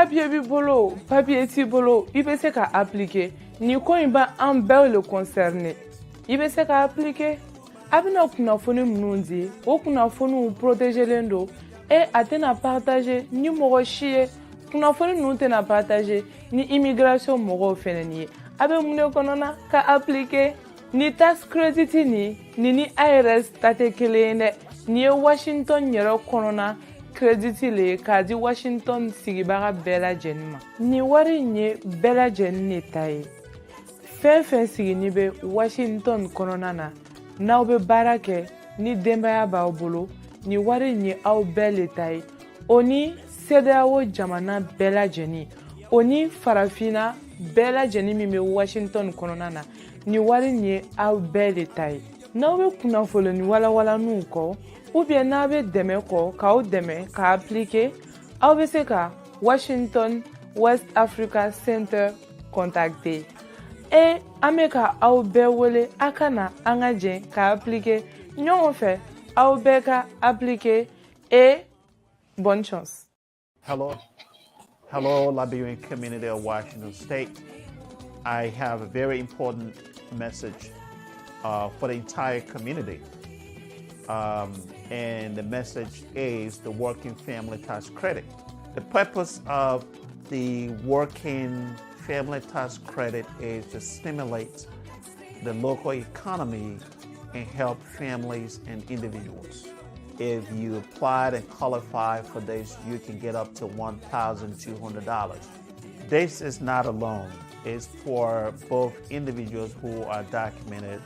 papier bi bolo, papier ti bolo, i bɛ se ka appliquer. Ni ko in ba an bɛɛ le concerné. I bɛ se ka appliquer. A bɛna kunnafoni minnu di, o kunnafoniw protégelen don. Et a tɛna partager ni mɔgɔ si ye. Kunnafoni ninnu tɛna partager ni immigration mɔgɔw fɛnɛ ni ye. A bɛ mun de kɔnɔna ka appliquer. Ni tax credit ni IRS ta tɛ kelen ye dɛ. Ni ye Washington yɛrɛ kɔnɔna credit le ye k'a di Washington sigibaga bɛɛ lajɛlen ma. Ni wari in ye bɛɛ lajɛlen de ta ye. Fɛn fɛn sigini bɛ Washington kɔnɔna na, n'aw bɛ baara kɛ ni denbaya b'aw bolo, ni wari in ye aw bɛɛ le ta ye. O ni CEDEAO jamana bɛɛ lajɛlen, o ni farafinna bɛɛ lajɛlen min bɛ Washington kɔnɔna na, ni wari in ye aw bɛɛ le ta ye. N'aw bɛ kunnafoni walawalaninw kɔ, ou bien n'a bɛ dɛmɛ kɔ k'aw dɛmɛ ka appliquer, aw bɛ se ka Washington West Africa Center contacter. Et an bɛ ka aw bɛɛ wele a ka na an ka jɛ ka appliquer ɲɔgɔn fɛ, aw bɛɛ ka appliquer et bonne chance. Hello, Liberian community of Washington State. I have a very important message for the entire community. And the message is the Working Family Tax Credit. The purpose of the Working Family Tax Credit is to stimulate the local economy and help families and individuals. If you applied and qualify for this, you can get up to $1,200. This is not a loan. It's for both individuals who are documented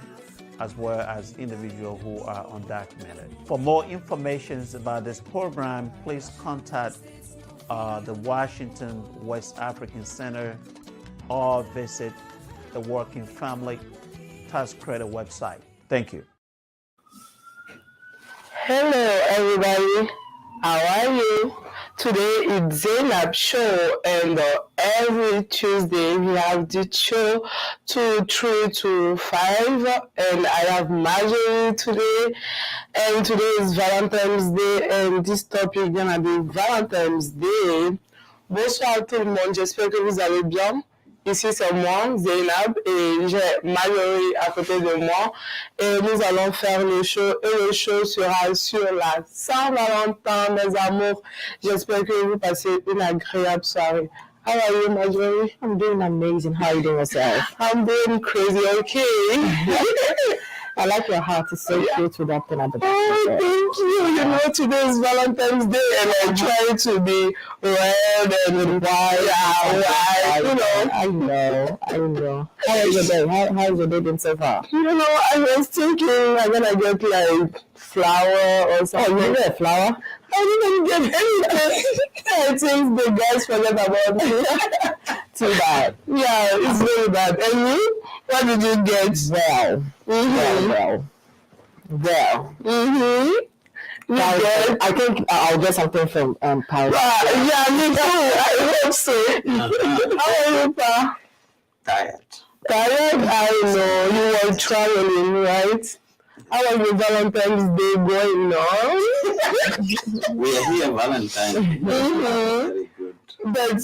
as well as individuals who are undocumented. For more information about this program, please contact the Washington West African Center or visit the Working Family Tax Credit website. Thank you. Hello, everybody. How are you? Today it's Zainab show, and every Tuesday we have the show 2, 3 to 5, and I have Marjorie today, and today is Valentine's Day, and this topic gonna be Valentine's Day. Bonsoir tout le monde, j'espère que vous allez bien. Ici c'est moi, Zainab, et j'ai Marjorie à côté de moi. Et nous allons faire le show. Et le show sera sur la Saint-Valentin, mes amours. J'espère que vous passez une agréable soirée. How are you, Marjorie? I'm doing amazing. How are you doing yourself? I'm doing crazy, okay? I like your heart. It's so cute with that thing at the back. Oh, thank you. You know, today is Valentine's Day, and I try to be red and white. Yeah, white. You know. I know. How is your day? How is your day been so far? You know, I was thinking I'm gonna get like flower or something. Oh, you get a flower? I didn't get anything. I think the guys forget about me. Too bad. Yeah, it's very bad. And you? What did you get? Well. I think I'll get something from Paris. Yeah, me too. I hope so. How are you, Pa? Tired? I know. You were traveling, right? How was your Valentine's Day going on? We are here Valentine's. Very good. But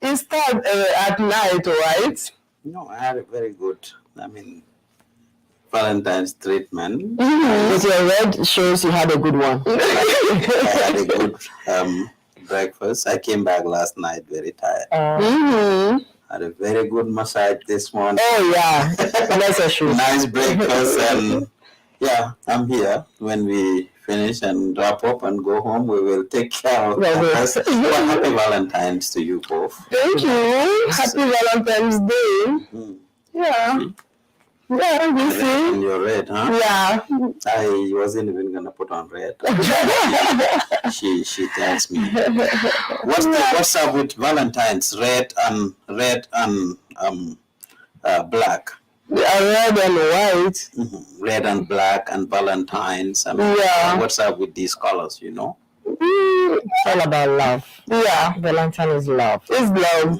it started at night, right? No, I had a very good, Valentine's treatment. Because your red shows you had a good one. I had a good breakfast. I came back last night very tired. Had a very good massage this morning. Oh, yeah. Necessary. Nice breakfast, and yeah, I'm here. When we finish and wrap up and go home, we will take care of us. Well, happy Valentine's to you both. Thank you. Happy Valentine's Day. Yeah. Yeah, you see. And you're red, huh? Yeah. I wasn't even gonna put on red. she tells me. What's up with Valentine's? Red and black. Red and white. Red and black and Valentine's. What's up with these colors, you know? It's all about love. Yeah. Valentine is love. It's love.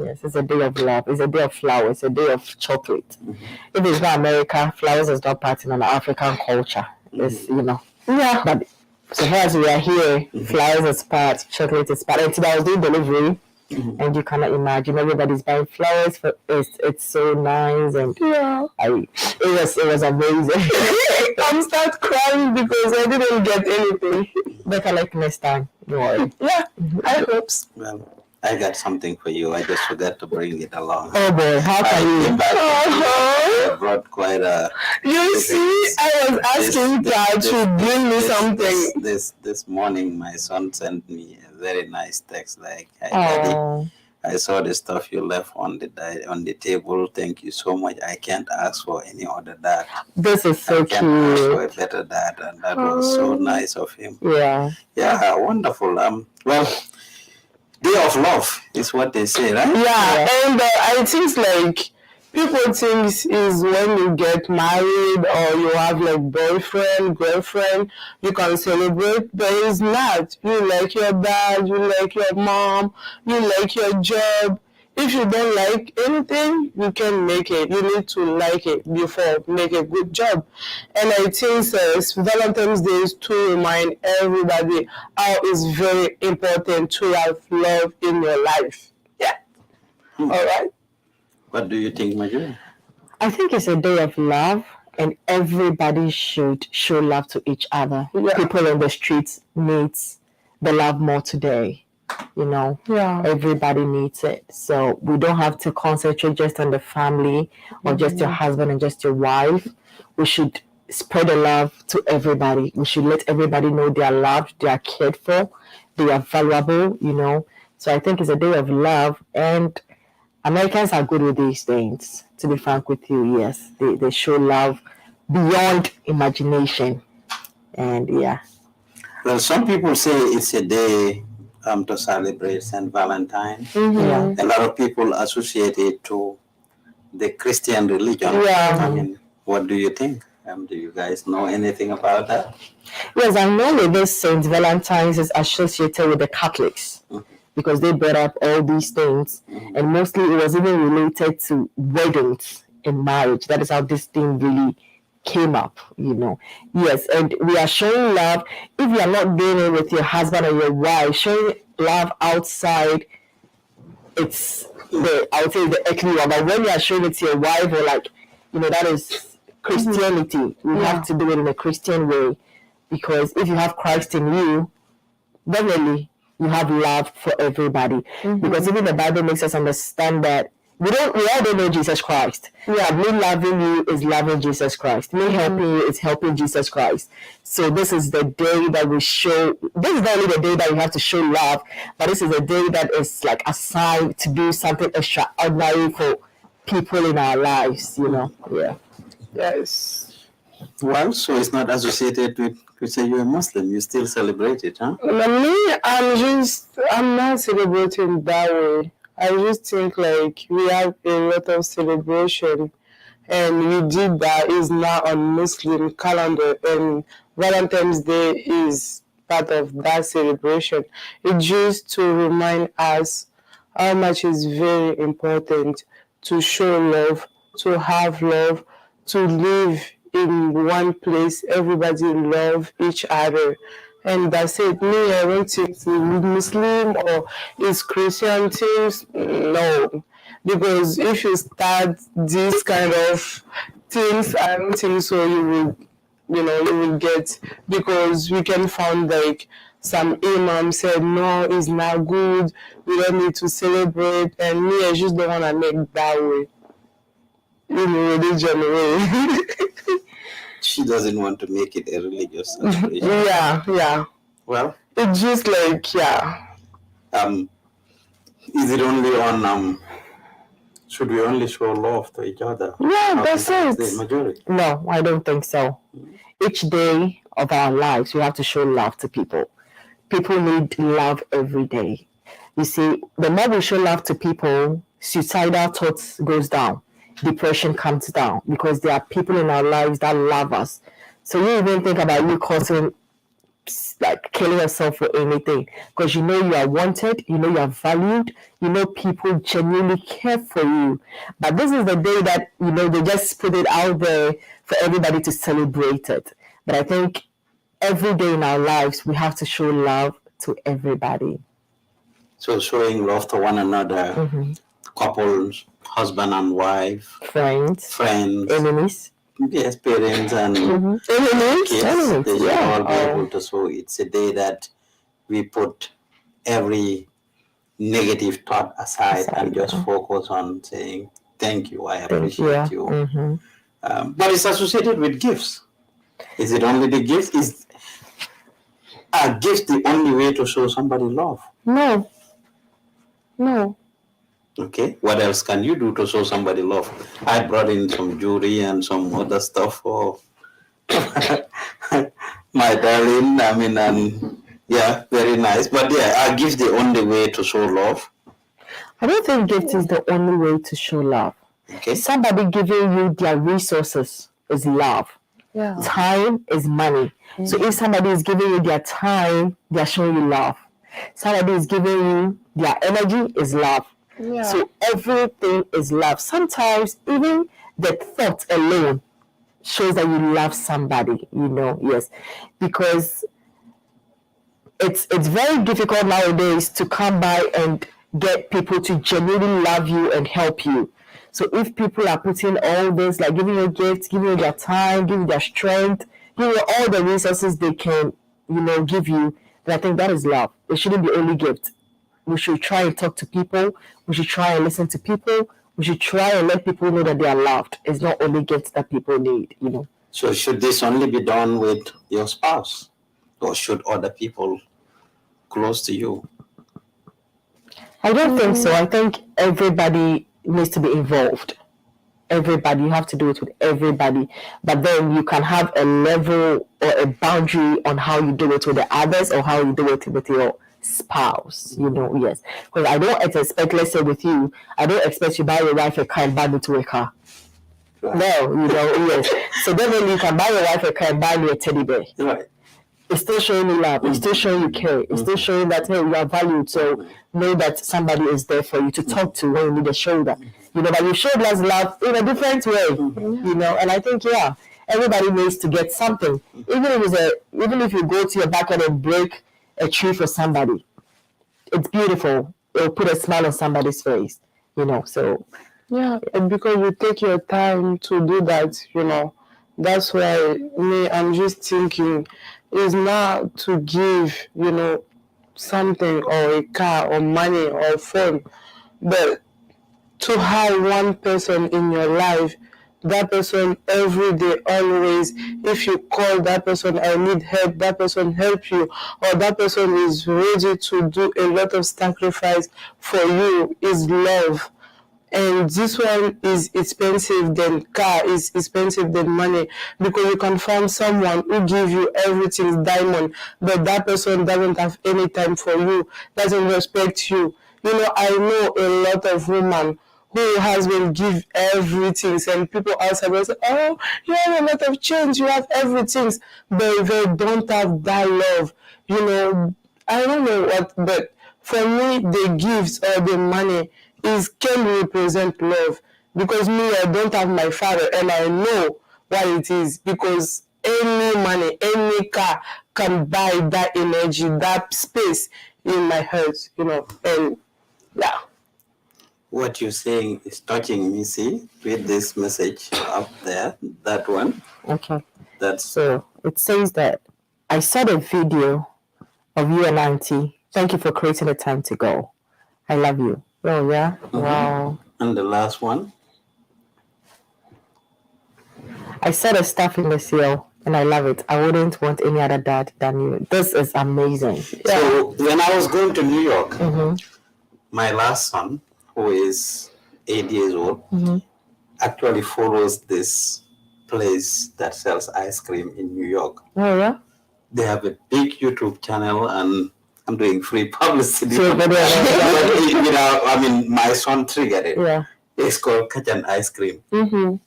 Yes, it's a day of love. It's a day of flowers. It's a day of chocolate. If it's not America, flowers is not part in an African culture. It's, Yeah. But so far as we are here, flowers is part, chocolate is part. And today I was doing delivery. and you cannot imagine. Everybody's buying flowers for it's so nice, and it was amazing. I'm start crying because I didn't get anything. Better like next time. Don't worry. Yeah, I hope. Well, I got something for you. I just forgot to bring it along. Oh boy, how can you? I brought quite a. You see, I was asking Dad to bring me something. This morning, my son sent me a very nice text like, "Hey, Daddy, I saw the stuff you left on the table. Thank you so much. I can't ask for any other dad. This is so I can't ask for a cute. better dad," and that was so nice of him. Yeah. Yeah, wonderful. Well, day of love is what they say, right? Yeah, and I think like people think is when you get married or you have like boyfriend, girlfriend, you can celebrate, but it's not. You like your dad, you like your mom, you like your job. If you don't like anything, you can make it. You need to like it before make a good job. And I think Valentine's Day is to remind everybody how it's very important to have love in your life. Yeah. All right. What do you think, Marjorie? I think it's a day of love, and everybody should show love to each other. Yeah. People in the streets need the love more today. Yeah. Everybody needs it. So we don't have to concentrate just on the family or just your husband and just your wife. We should spread the love to everybody. We should let everybody know they are loved, they are cared for, they are valuable. So I think it's a day of love, and Americans are good with these things, to be frank with you. Yes, they show love beyond imagination. And yeah. Well, some people say it's a day to celebrate St. Valentine. Yeah. A lot of people associate it to the Christian religion. Yeah. I mean, what do you think? Do you guys know anything about that? Yes, I know that this Saint Valentine's is associated with the Catholics because they brought up all these things, and mostly it was even related to weddings and marriage. That is how this thing really came up. Yes, and we are showing love. If you are not doing it with your husband or your wife, showing love outside, I would say the earthly one. But when you are showing it to your wife, or that is Christianity. You have to do it in a Christian way, because if you have Christ in you, definitely you have love for everybody. Because even the Bible makes us understand that we all don't know Jesus Christ. Yeah, me loving you is loving Jesus Christ. Me helping you is helping Jesus Christ. So this is the day that we show. This is not only the day that we have to show love, but this is the day that is like a sign to do something extraordinary for people in our lives. Yeah. Yes. Well, so it's not associated with Christian. You're a Muslim. You still celebrate it, huh? Me, I'm not celebrating that way. I just think like we have a lot of celebration, and we did that is now on Muslim calendar, and Valentine's Day is part of that celebration. It's just to remind us how much is very important to show love, to have love, to live in one place. Everybody love each other. And that's it. Me, I don't think it's Muslim or it's Christian things. No. Because if you start this kind of things, I don't think so you will get, because we can find like some imam said, no, it's not good. We don't need to celebrate. And me, I just don't want to make that way. In a religion way. She doesn't want to make it a religious celebration. Yeah. Well, it's just like, yeah. Is it only on should we only show love to each other? Yeah, that's it. The majority. No, I don't think so. Each day of our lives, we have to show love to people. People need love every day. You see, the more we show love to people, suicidal thoughts goes down. Depression comes down, because there are people in our lives that love us. So you even think about you causing, like, killing yourself for anything, because you are wanted, you are valued, people genuinely care for you. But this is the day that they just put it out there for everybody to celebrate it. But I think every day in our lives we have to show love to everybody. So showing love to one another, couples, husband and wife, friends, friends, enemies. Yes, parents and Enemies, kids, they should all be yeah. able to. So it's a day that we put every negative thought aside and just focus on saying, thank you, I appreciate you. But it's associated with gifts. Is it only the gift? Is a gift the only way to show somebody love? No. Okay, what else can you do to show somebody love? I brought in some jewelry and some other stuff for my darling. I mean, yeah, very nice. But yeah, are gifts the only way to show love? I don't think gift is the only way to show love. Okay. Somebody giving you their resources is love. Yeah. Time is money. So if somebody is giving you their time, they are showing you love. Somebody is giving you their energy is love. Yeah. So everything is love. Sometimes even the thought alone shows that you love somebody, yes. Because it's very difficult nowadays to come by and get people to genuinely love you and help you. So if people are putting all this, like giving you gifts, giving you their time, giving you their strength, giving you all the resources they can, give you, then I think that is love. It shouldn't be only gift. We should try and talk to people. We should try and listen to people. We should try and let people know that they are loved. It's not only gifts that people need, So should this only be done with your spouse? Or should other people close to you? I don't think so. I think everybody needs to be involved. Everybody, you have to do it with everybody. But then you can have a level or a boundary on how you do it with the others or how you do it with your spouse, yes. Because I don't expect, let's say with you, I don't expect you buy your wife a car and buy me to a car. Right. No, yes. So definitely you can buy your wife a car and buy me a teddy bear. Right. It's still showing you love. It's still showing you care. It's still showing that, hey, you are valued. So know that somebody is there for you to talk to when you need a shoulder. But you showed us love in a different way. And I think, everybody needs to get something. Even if you go to your backyard and break a tree for somebody, it's beautiful. It'll put a smile on somebody's face. So yeah, and because you take your time to do that, that's why I'm just thinking is not to give, something or a car or money or phone, but to have one person in your life, that person every day, always, if you call that person, I need help, that person help you, or that person is ready to do a lot of sacrifice for you, is love. And this one is expensive than car, is expensive than money, because you can find someone who give you everything diamond, but that person doesn't have any time for you, doesn't respect you. I know a lot of women who husband give everything, and people outside will say, oh, you have a lot of change, you have everything, but they don't have that love. I don't know what, but for me, the gifts or the money can represent love, because me, I don't have my father, and I know what it is, because any money, any car can buy that energy, that space in my heart, and yeah. What you're saying is touching me. See, read this message up there, that one. Okay. So it says that I saw the video of you and Auntie. Thank you for creating the time to go. I love you. Oh, yeah? Wow. And the last one? I saw the stuff in the seal, and I love it. I wouldn't want any other dad than you. This is amazing. So when I was going to New York, my last son, who is 8 years old, actually follows this place that sells ice cream in New York. Oh, yeah? They have a big YouTube channel, and I'm doing free publicity. So, my son triggered it. Yeah. It's called Catch an Ice Cream.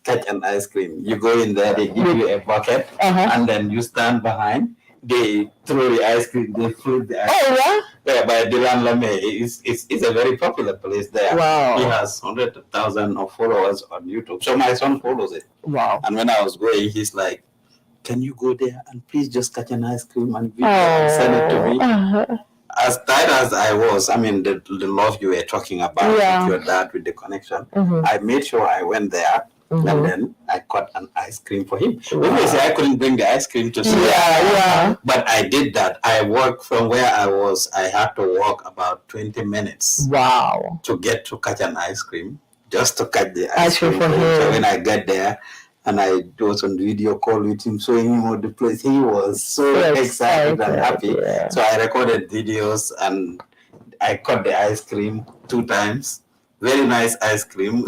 Catch an Ice Cream. You go in there, they give you a bucket, and then you stand behind. They throw the ice cream, they flip the ice cream. Oh, yeah? Yeah, by Dylan LeMay. It's a very popular place there. Wow. He has 100,000 of followers on YouTube. So my son follows it. Wow. And when I was going, he's like, can you go there and please just catch an ice cream and video and send it to me? as tight as I was, I mean, the love you were talking about with your dad, with the connection, I made sure I went there. And then I cut an ice cream for him. Obviously, I couldn't bring the ice cream to school. But I did that. I walked from where I was. I had to walk about 20 minutes. Wow. To get to catch an ice cream, just to catch the ice cream for him. So when I got there, and I was on video call with him, showing him all the place, he was so excited and happy. So I recorded videos and I cut the ice cream 2 times. Very nice ice cream.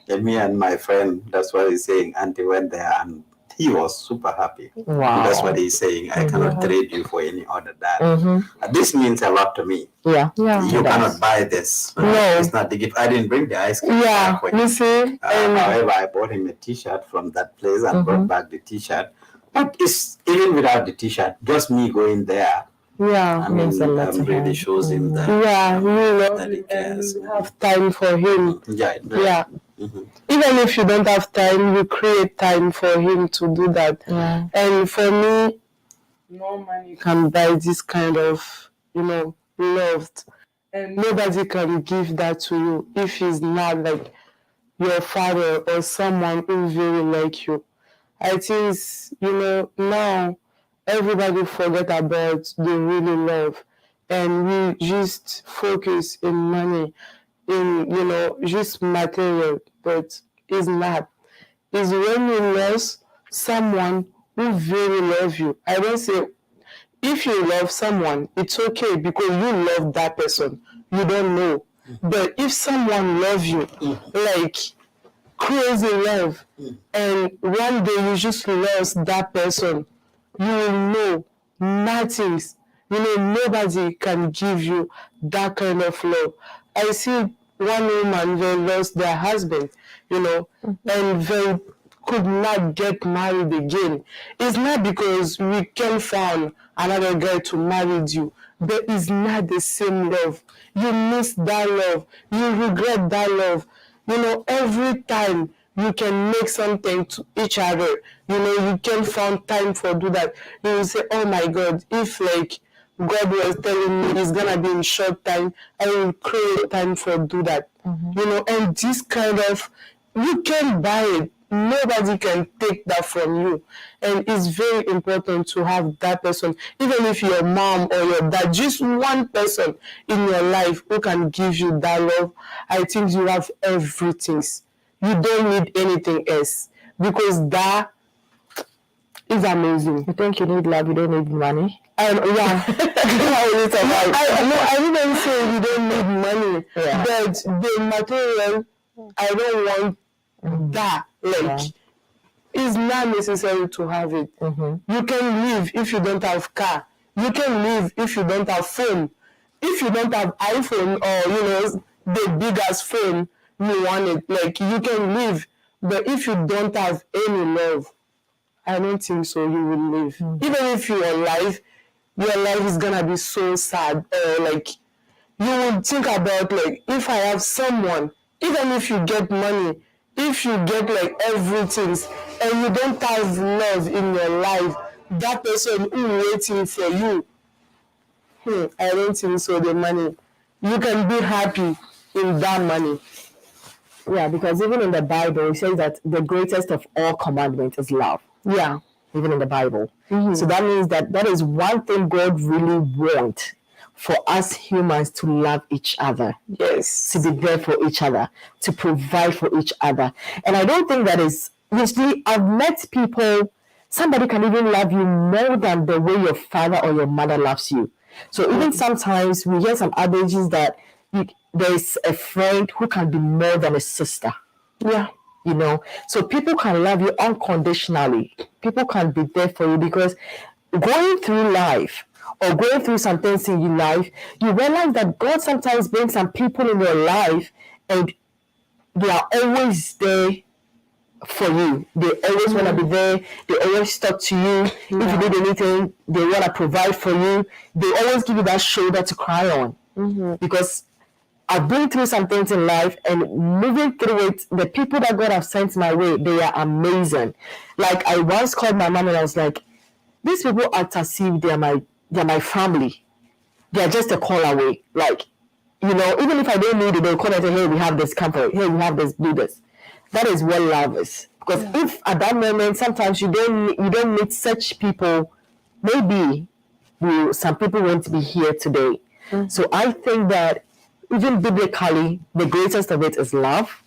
And me and my friend, that's what he's saying, Auntie went there and he was super happy. Wow. That's what he's saying. I cannot trade you for any other dad. This means a lot to me. You cannot buy this. It's not the gift. I didn't bring the ice cream. You see. However, I bought him a T-shirt from that place and brought back the T-shirt. But it's even without the T-shirt, just me going there. I mean, really shows him that. That he cares. And you have time for him. Even if you don't have time, you create time for him to do that. And for me, no money can buy this kind of, loved. And nobody can give that to you if he's not like your father or someone who really like you. I think, now everybody forget about the really love. And we just focus in money, in, just material, but it's not. It's when you lose someone who really loves you. I don't say, if you love someone, it's okay because you love that person. You don't know. But if someone loves you, like crazy love, and one day you just lost that person, you will know nothing. Nobody can give you that kind of love. I see one woman, they lost their husband, and they could not get married again. It's not because we can't find another guy to marry you, but it's not the same love. You miss that love. You regret that love. Every time you can make something to each other, you can find time for do that. You will say, oh my God, if like God was telling me it's gonna be in short time, I will create time for do that. And this kind of, you can buy it. Nobody can take that from you. And it's very important to have that person, even if your mom or your dad, just one person in your life who can give you that love. I think you have everything. You don't need anything else because that is amazing. You think you need love, you don't need money? I didn't say you don't need money, but the material, I don't want that. It's not necessary to have it. You can live if you don't have car. You can live if you don't have phone. If you don't have iPhone or the biggest phone you want it, you can live. But if you don't have any love, I don't think so you will live. Even if you're alive, your life is gonna be so sad. You would think about if I have someone, even if you get money, if you get everything and you don't have love in your life, that person who's waiting for you, I don't think so. The money, you can be happy in that money. Yeah, because even in the Bible, it says that the greatest of all commandments is love. Yeah. Even in the Bible. So that means that is one thing God really wants for us humans to love each other. Yes. To be there for each other, to provide for each other. And I don't think that is, usually I've met people, somebody can even love you more than the way your father or your mother loves you. So even sometimes we hear some adages that there's a friend who can be more than a sister. Yeah. So people can love you unconditionally. People can be there for you because going through life or going through some things in your life, you realize that God sometimes brings some people in your life and they are always there for you. They always want to be there. They always talk to you. If you need anything, they want to provide for you. They always give you that shoulder to cry on. Because I've been through some things in life and moving through it, the people that God has sent my way, they are amazing. I once called my mom and I was like, these people are as if they're my family. they're just a call away. Like, you know, even if I don't need it, they'll call and say, hey, we have this company, hey, we have this, do this. That is what love is. Because if at that moment, sometimes you don't meet such people, maybe some people won't be here today. So I think that even biblically, the greatest of it is love.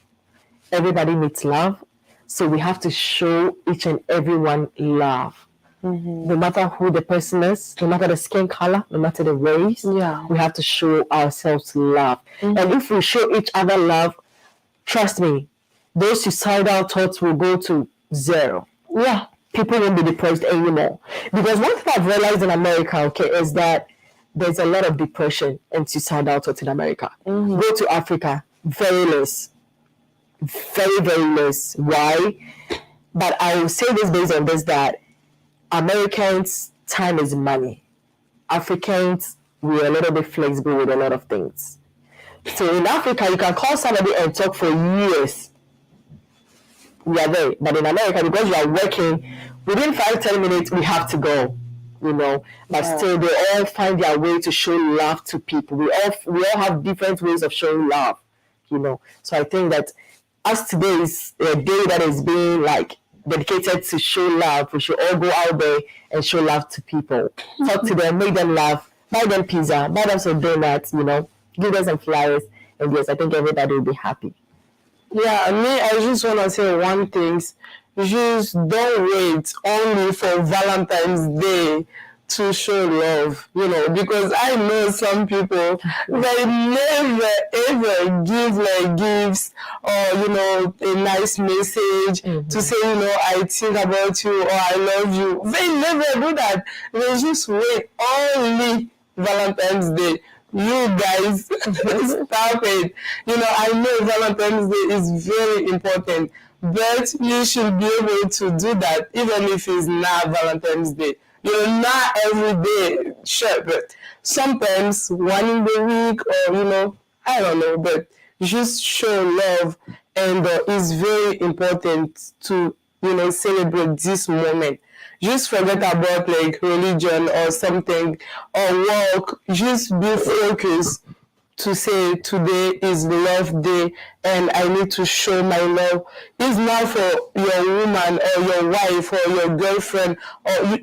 Everybody needs love. So we have to show each and everyone love. No matter who the person is, no matter the skin color, no matter the race, we have to show ourselves love. And if we show each other love, trust me, those suicidal thoughts will go to zero. Yeah, people won't be depressed anymore. Because one thing I've realized in America, is that there's a lot of depression and suicidal thoughts in America. Go to Africa, very less. Very, very less. Why? But I will say this based on this, that Americans, time is money. Africans, we're a little bit flexible with a lot of things. So in Africa, you can call somebody and talk for years. We are there. But in America, because you are working, within 5-10 minutes, we have to go. You know, but still, they all find their way to show love to people. We all have different ways of showing love. You know, so I think that as today is a day that is being like dedicated to show love, we should all go out there and show love to people. Talk to them, make them laugh, buy them pizza, buy them some donuts, you know, give them some flowers, and yes, I think everybody will be happy. Yeah, me, I just want to say one thing. Just don't wait only for Valentine's Day to show love, you know, because I know some people, they never ever give like gifts or, you know, a nice message to say, you know, I think about you or I love you. They never do that. They just wait only Valentine's Day. You guys, stop it. You know, I know Valentine's Day is very important, but you should be able to do that even if it's not Valentine's Day. You know, not every day, sure, but sometimes one in the week or, you know, I don't know, but just show love. And it's very important to, you know, celebrate this moment. Just forget about like religion or something or work. Just be focused to say today is love day and I need to show my love. It's not for your woman or your wife or your girlfriend or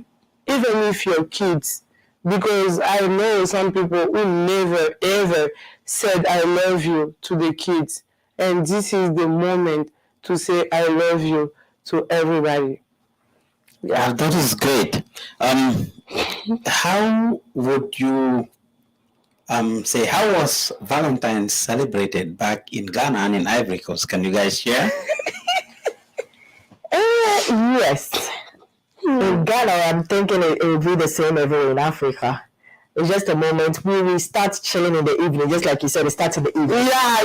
even if your kids. Because I know some people who never ever said I love you to the kids. And this is the moment to say I love you to everybody. Yeah, that is great. How would you say, how was Valentine's celebrated back in Ghana and in Ivory Coast? Can you guys share? Yes. In Ghana, I'm thinking it will be the same everywhere in Africa. It's just a moment we start chilling in the evening, just like you said, it starts in the evening. Yeah.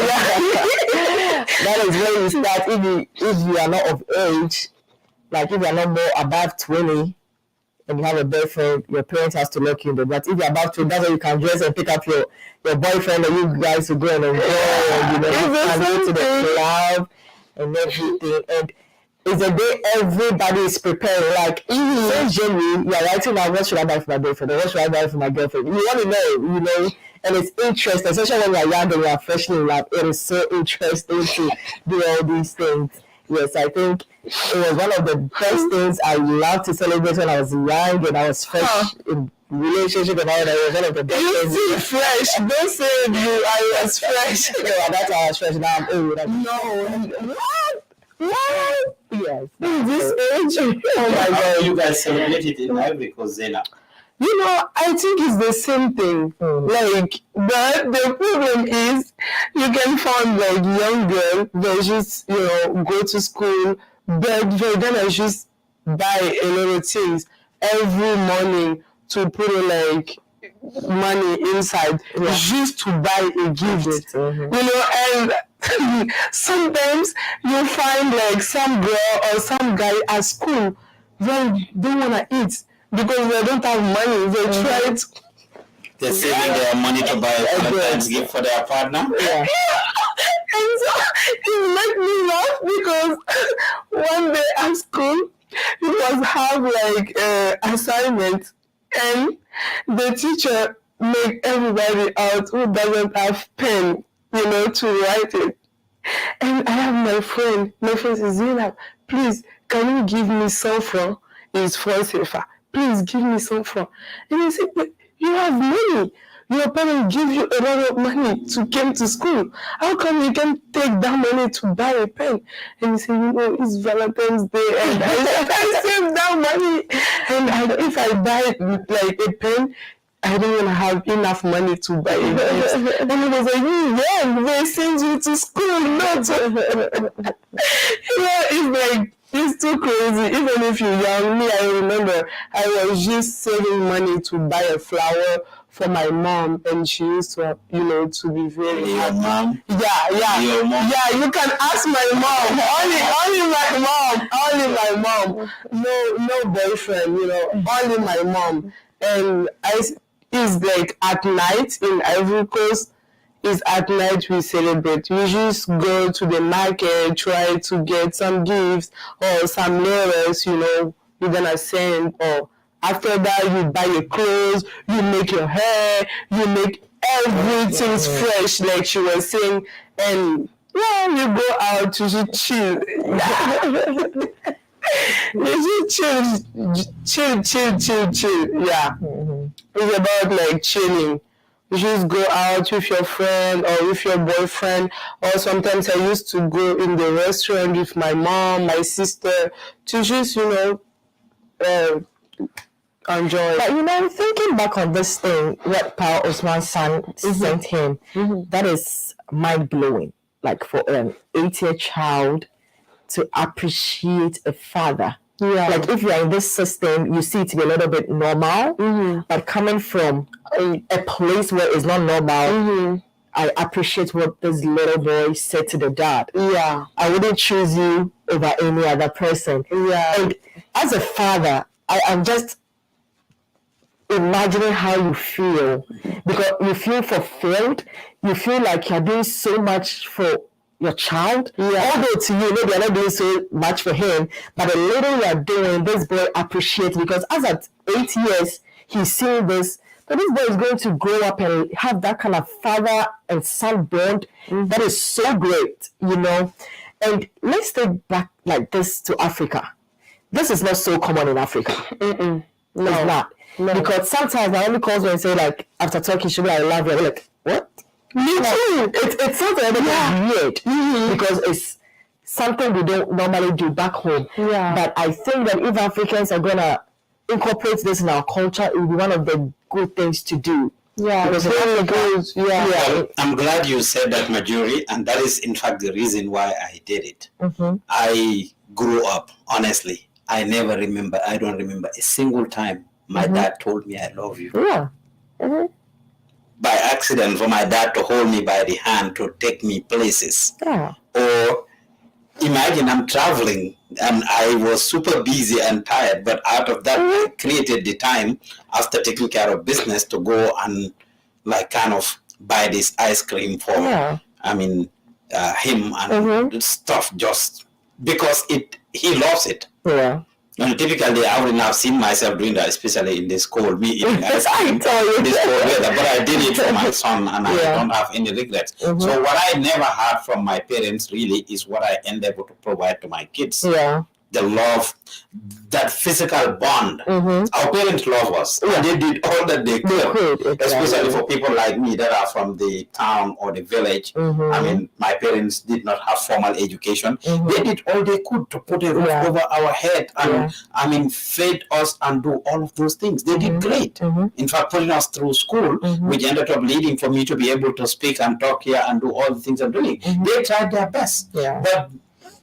That is when you start, if you are not of age, like if you are not more above 20 and you have a boyfriend, your parents have to lock you in. But if you're above 20, that's when you can dress and pick up your boyfriend and you guys will go and enjoy and, you know, you can go to the club and everything. And it's a day everybody is preparing. Like, so genuine, you're writing down, what should I buy for my boyfriend or what should I buy for my girlfriend? You want to know, you know, and it's interesting, especially when you're young and you're freshly in love. It is so interesting to do all these things. Yes, I think it was one of the best things I loved to celebrate when I was young and I was fresh in relationship and all that. It was one of the best things. You see fresh. Don't say I was fresh. Yeah, that's how I was fresh. Now I'm old. No. What? Yes. This age? Oh my God. You guys celebrated in Ivory Coast, Zainab? You know, I think it's the same thing. Like, but the problem is you can find like young girl, they just, you know, go to school, but they're gonna just buy a lot of things every morning to put like money inside just to buy a gift. You know, and sometimes you find like some girl or some guy at school, they don't wanna eat. Because they don't have money, they try to... They're saving their money to buy a Valentine's gift for their partner? Yeah. And so it made me laugh because one day at school, it was have like assignment and the teacher make everybody out who doesn't have pen, to write it. And I have my friend says, Zainab, please, can you give me some franc? It's Francefa. Please give me some franc. And I said, but you have money. Your parents give you a lot of money to come to school. How come you can take that money to buy a pen? And he said, it's Valentine's Day, and I save that money. And if I buy like a pen, I don't want to have enough money to buy it. And he was like, they send you to school, not to... It's like, it's too crazy. Even if you're young, me, I remember I was just saving money to buy a flower for my mom, and she used to, to be very Your mom? Yeah. Your mom? Yeah, you can ask my mom. Only my mom. No boyfriend, only my mom. And it's like at night in Ivory Coast. Is at night we celebrate. We just go to the market, try to get some gifts or some letters, you're gonna send, or after that you buy your clothes, you make your hair, you make everything fresh, like she was saying, and you go out to just chill. You just chill. Yeah. It's about like chilling. You just go out with your friend or with your boyfriend, or sometimes I used to go in the restaurant with my mom, my sister, to just, enjoy. But thinking back on this thing, what Paul Osman's son sent him, that is mind-blowing. Like for an 8-year child to appreciate a father. Yeah. Like if you're in this system, you see it to be a little bit normal, but coming from a place where it's not normal, I appreciate what this little boy said to the dad. Yeah. I wouldn't choose you over any other person. Yeah. And as a father, I'm just imagining how you feel, because you feel fulfilled, you feel like you're doing so much for your child, although to you, maybe you're not doing so much for him, but the little you're doing, this boy appreciates, because as at 8 years, he's seeing this, but this boy is going to grow up and have that kind of father and son bond that is so great, And let's take back like this to Africa. This is not so common in Africa. No. It's not. No. Because sometimes I only calls me and say, like, after talking, she'll be like, I love you. I'm like, what? Me too. It sounds a little bit weird because it's something we don't normally do back home. Yeah. But I think that if Africans are gonna incorporate this in our culture, it will be one of the good things to do. Yeah, because very good. Yeah. I'm glad you said that, Marjurie, and that is in fact the reason why I did it. I grew up, honestly, I don't remember a single time my dad told me I love you. Yeah. By accident, for my dad to hold me by the hand to take me places. Yeah. Or imagine I'm traveling and I was super busy and tired, but out of that I created the time after taking care of business to go and like kind of buy this ice cream for him and stuff, just because he loves it. Yeah. And typically, I wouldn't have seen myself doing that, especially in this cold, me eating ice cream in this cold weather. But I did it for my son, and I don't have any regrets. So what I never had from my parents really is what I endeavor to provide to my kids. Yeah. The love, that physical bond. Our parents love us. And they did all that they could, especially for people like me that are from the town or the village. I mean, my parents did not have formal education. They did all they could to put a roof over our head and, I mean, feed us and do all of those things. They did great. In fact, putting us through school, which ended up leading for me to be able to speak and talk here and do all the things I'm doing. They tried their best. But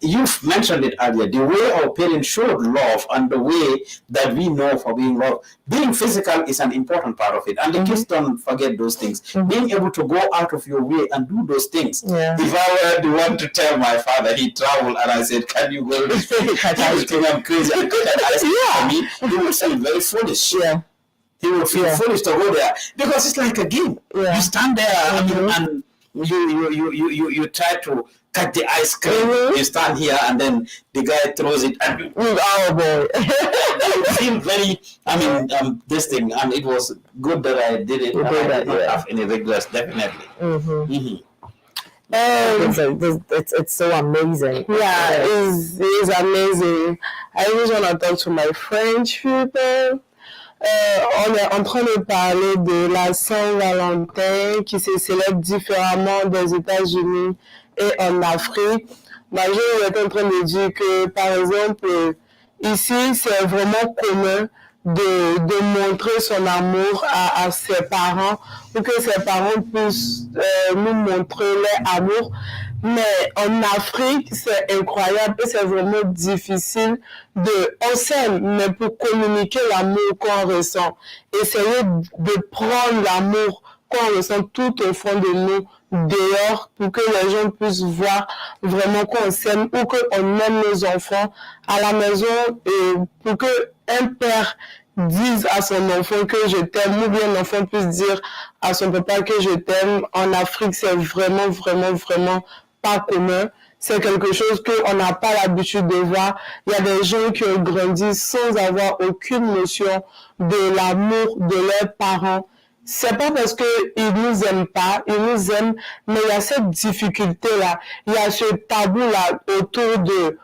you've mentioned it earlier, the way our parents showed love and the way that we know for being loved. Being physical is an important part of it, and the kids don't forget those things. Being able to go out of your way and do those things. If I were the one to tell my father, he traveled and I said, can you go to this place? He would think I'm crazy. And for me, he would say very foolish. He would feel foolish to go there because it's like a game. You stand there and you try to catch the ice cream. You stand here and then the guy throws it at you. Oh boy. You feel very, this thing, and it was good that I did it. I did not have any regrets, definitely. It's so amazing. Yeah, it's amazing. I just want to talk to my French people. On est en train de parler de la Saint-Valentin qui se célèbre différemment des États-Unis et en Afrique. Marjorie est en train de dire que, par exemple, ici, c'est vraiment commun de montrer son amour à ses parents pour que ses parents puissent nous montrer leur amour. Mais en Afrique, c'est incroyable et c'est vraiment difficile on s'aime, mais pour communiquer l'amour qu'on ressent, essayer de prendre l'amour qu'on ressent tout au fond de nous dehors pour que les gens puissent voir vraiment qu'on s'aime ou qu'on aime nos enfants à la maison et pour que un père dise à son enfant que je t'aime ou bien l'enfant puisse dire à son papa que je t'aime. En Afrique, c'est vraiment, vraiment, vraiment pas commun. C'est quelque chose qu'on n'a pas l'habitude de voir. Il y a des gens qui ont grandi sans avoir aucune notion de l'amour de leurs parents. C'est pas parce qu'ils nous aiment pas, ils nous aiment, mais il y a cette difficulté-là. Il y a ce tabou-là autour de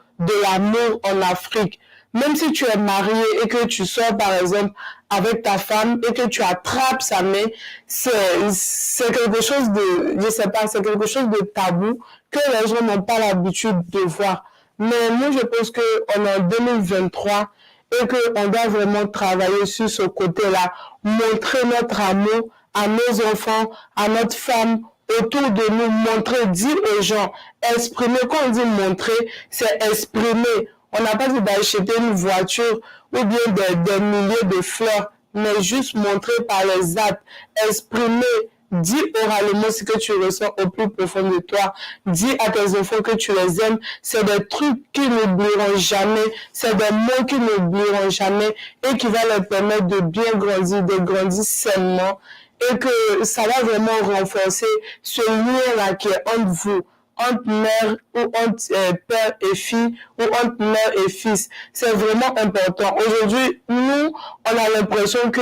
l'amour en Afrique. Même si tu es marié et que tu sors, par exemple, avec ta femme et que tu attrapes sa main, c'est quelque chose c'est quelque chose de tabou que les gens n'ont pas l'habitude de voir. Mais moi, je pense qu'on est en 2023 et qu'on doit vraiment travailler sur ce côté-là, montrer notre amour à nos enfants, à notre femme, autour de nous, montrer, dire aux gens, exprimer. Quand on dit montrer, c'est exprimer. On n'a pas dit d'acheter une voiture ou bien des milliers de fleurs, mais juste montrer par les actes, exprimer, dis oralement ce que tu ressens au plus profond de toi. Dis à tes enfants que tu les aimes. C'est des trucs qu'ils n'oublieront jamais. C'est des mots qu'ils n'oublieront jamais et qui va leur permettre de bien grandir, de grandir sainement et que ça va vraiment renforcer ce lien-là qui est entre vous, entre mère ou entre père et fille ou entre mère et fils. C'est vraiment important. Aujourd'hui, nous, on a l'impression que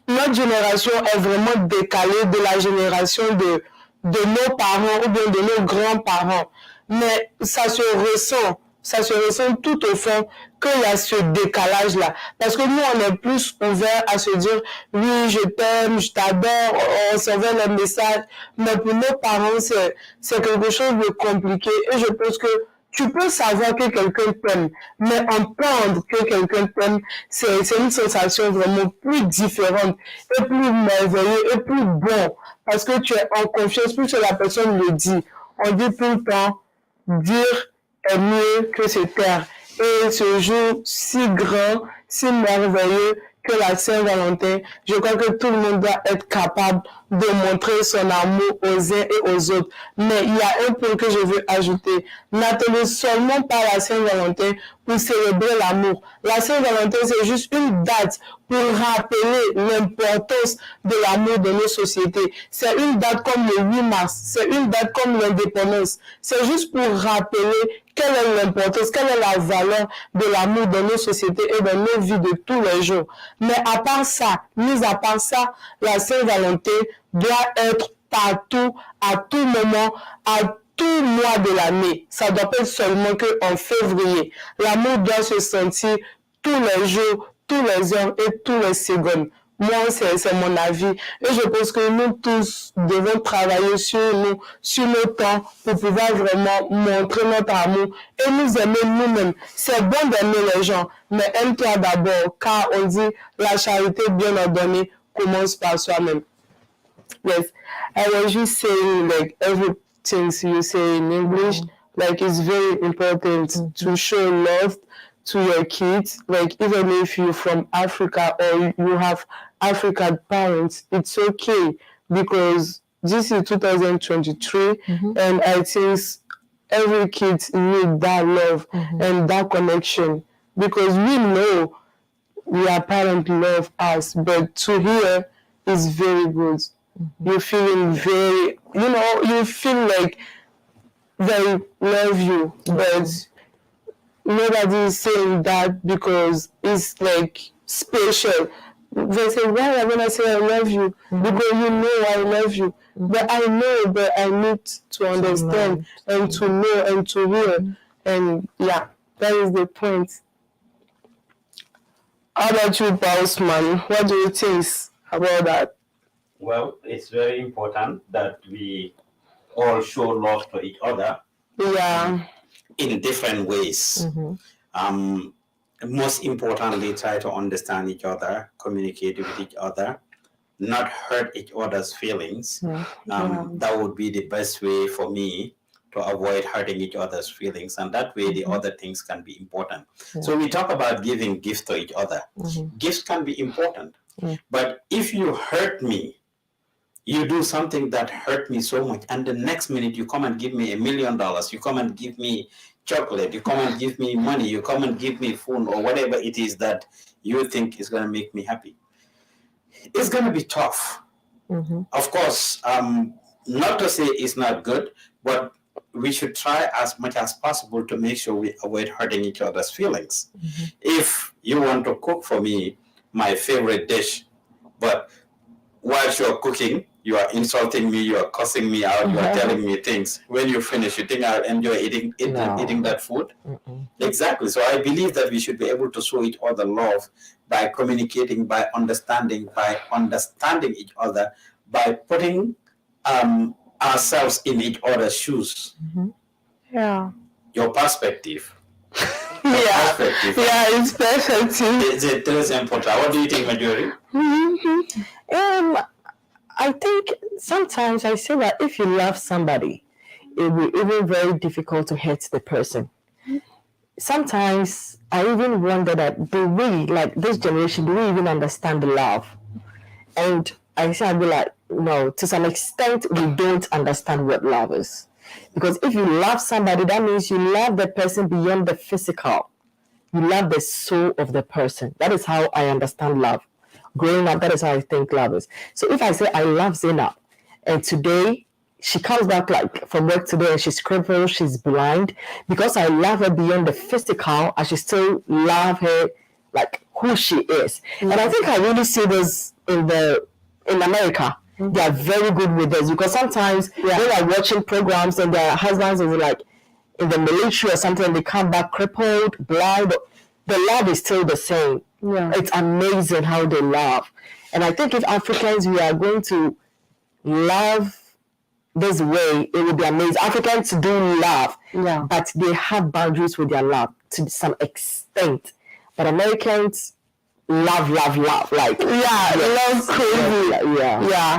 notre génération est vraiment décalée de la génération de nos parents ou bien de nos grands-parents. Mais ça se ressent tout au fond qu'il y a ce décalage-là. Parce que nous, on est plus ouverts à se dire, oui, je t'aime, je t'adore, on s'envoie les messages. Mais pour nos parents, c'est quelque chose de compliqué. Et je pense que tu peux savoir que quelqu'un t'aime, mais entendre que quelqu'un t'aime, c'est une sensation vraiment plus différente et plus merveilleuse et plus bon. Parce que tu es en confiance, plus que la personne le dit. On dit tout le temps, dire est mieux que se taire. Et ce jour si grand, si merveilleux que la Saint-Valentin, je crois que tout le monde doit être capable de montrer son amour aux uns et aux autres. Mais il y a un point que je veux ajouter. N'attendez seulement pas la Saint-Valentin pour célébrer l'amour. La Saint-Valentin, c'est juste une date pour rappeler l'importance de l'amour de nos sociétés. C'est une date comme le 8 mars, c'est une date comme l'indépendance. C'est juste pour rappeler quelle est l'importance, quelle est la valeur de l'amour dans nos sociétés et dans nos vies de tous les jours. Mais à part ça, mis à part ça, la Saint-Valentin doit être partout, à tout moment, à tout mois de l'année. Ça doit pas être seulement qu'en février. L'amour doit se sentir tous les jours, tous les heures et tous les secondes. Moi, c'est mon avis. Et je pense que nous tous devons travailler sur nos temps pour pouvoir vraiment montrer notre amour et nous aimer nous-mêmes. C'est bon d'aimer les gens, mais aime-toi d'abord, car on dit la charité bien ordonnée commence par soi-même. Yes, I was just saying like everything you say in English, like it's very important to show love to your kids, like even if you're from Africa or you have African parents, it's okay because this is 2023 and I think every kid need that love and that connection because we know our parents love us, but to hear is very good. You're feeling very, you feel like they love you, but nobody is saying that because it's like special. They say, why am I gonna say I love you? Because you know I love you. But I know that I need to understand and to know and to hear. And yeah, that is the point. How about you, Pausman? What do you think about that? Well, it's very important that we all show love to each other. Yeah. In different ways. Most importantly, try to understand each other, communicate with each other, not hurt each other's feelings. That would be the best way for me to avoid hurting each other's feelings, and that way the other things can be important. So we talk about giving gifts to each other. Gifts can be important, but if you hurt me, you do something that hurt me so much, and the next minute you come and give me $1 million, you come and give me chocolate, you come and give me money, you come and give me food, or whatever it is that you think is going to make me happy, it's going to be tough. Of course, not to say it's not good, but we should try as much as possible to make sure we avoid hurting each other's feelings. If you want to cook for me my favorite dish, but while you're cooking, you are insulting me, you are cussing me out, you are telling me things. When you finish, you think I'll enjoy eating that food? Exactly. So I believe that we should be able to show each other love by communicating, by understanding each other, by putting ourselves in each other's shoes. Yeah. Your perspective. Yeah, it's perspective. It's très important. What do you think, Marjurie? I think sometimes I say that if you love somebody, it will be even very difficult to hurt the person. Sometimes I even wonder that do we, like this generation, do we even understand love? And I'd be like, no, to some extent we don't understand what love is. Because if you love somebody, that means you love the person beyond the physical. You love the soul of the person. That is how I understand love. Growing up, that is how I think love is. So if I say I love Zainab, and today she comes back like from work today and she's crippled, she's blind, because I love her beyond the physical, I should still love her like who she is. And I think I really see this in America. They are very good with this, because sometimes when they're watching programs and their husbands is like in the military or something, and they come back crippled, blind, the love is still the same. Yeah. It's amazing how they love. And I think if Africans, we are going to love this way, it would be amazing. Africans do love, but they have boundaries with their love to some extent. But Americans love. Like, love crazy.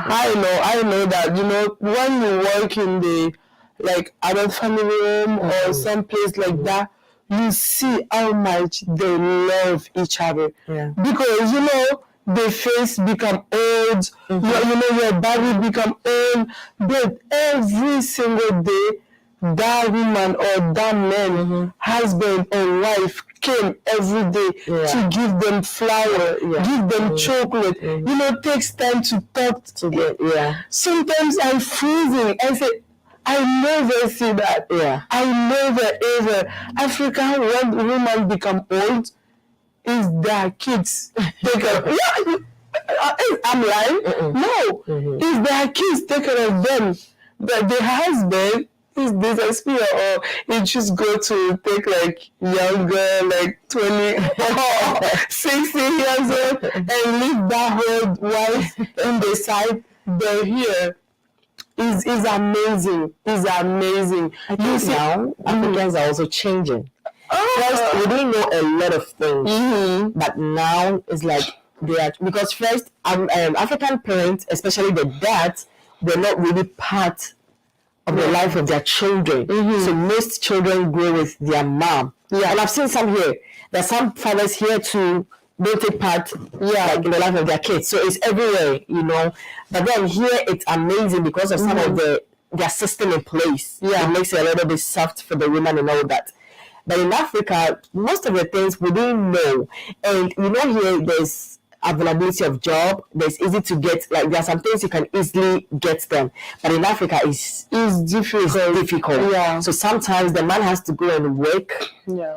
I know that, when you work in the, like, adult family room or some place like that, you see how much they love each other. Because, the face become old, your body become old, but every single day, that woman or that man, husband or wife, came every day to give them flower, give them chocolate, takes time to talk to them. Sometimes I'm freezing. I say, I never see that. I never ever. African women become old, is their kids take care of. I'm lying. No, is their kids take care of them. But the husband is disappear, or he just go to take like younger, like 20 or 60 years old, and leave that old wife in the side. But here is amazing. Is amazing. You see, now Africans are also changing. First, we didn't know a lot of things, but now it's like they are, because first, African parents, especially the dads, were not really part of the life of their children. So most children grow with their mom. And I've seen some here. There's some fathers here too don't take part like in the life of their kids. So it's everywhere, But then here it's amazing because of some of their system in place. It makes it a little bit soft for the women and all that. But in Africa, most of the things we didn't know. And here there's availability of job. There's easy to get, like there are some things you can easily get them, but in Africa it's difficult. Yeah. So sometimes the man has to go and work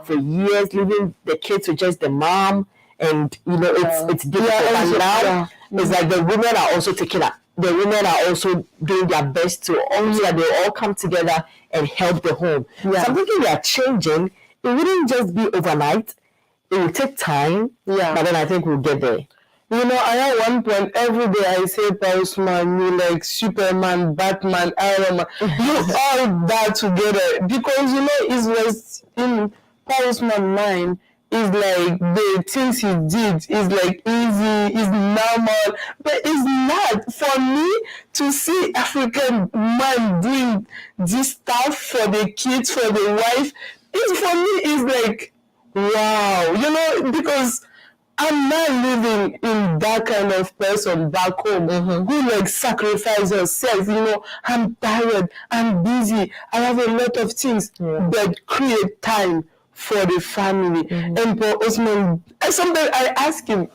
for years, leaving the kids with just the mom, and it's difficult. And now it's like the women are also taking up. The women are also doing their best to they all come together and help the home. So I'm thinking we are changing. It wouldn't just be overnight. It will take time. But then I think we'll get there. I at one point every day I say Postman, you like Superman, Batman, Iron Man, you all that together because it's just in Postman mind. Is like the things he did is like easy, is normal, but it's not. For me to see African man doing this stuff for the kids, for the wife, for me is like wow, because I'm not living in that kind of person back home who like sacrifice herself. I'm tired, I'm busy, I have a lot of things, but create time for the family. And for Osman, sometimes I ask him,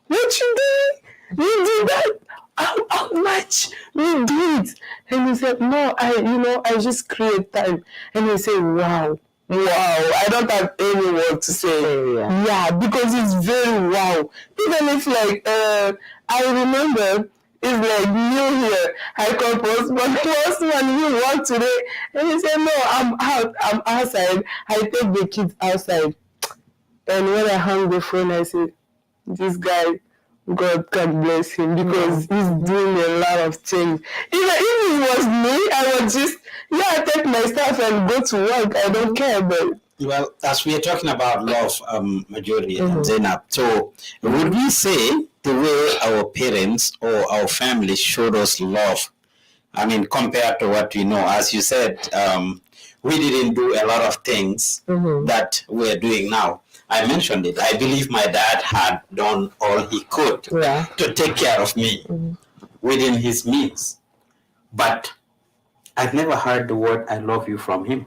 what you do? You do that? How much? You do it? And he said, no, I just create time. And he said, wow, I don't have any word to say. Yeah, because it's very wow. Even if like, I remember, it's like new here. I called postman, you work today? And he said, no, I'm outside. I take the kids outside. And when I hung the phone, I said, this guy, God can bless him because he's doing a lot of things. Even if it was me, I would just, take my stuff and go to work. I don't care, but... Well, as we are talking about love, Marjurie and Zainab, so would we say the way our parents or our family showed us love, compared to what we know, as you said, we didn't do a lot of things that we're doing now. I mentioned it. I believe my dad had done all he could to take care of me within his means. But I've never heard the word I love you from him.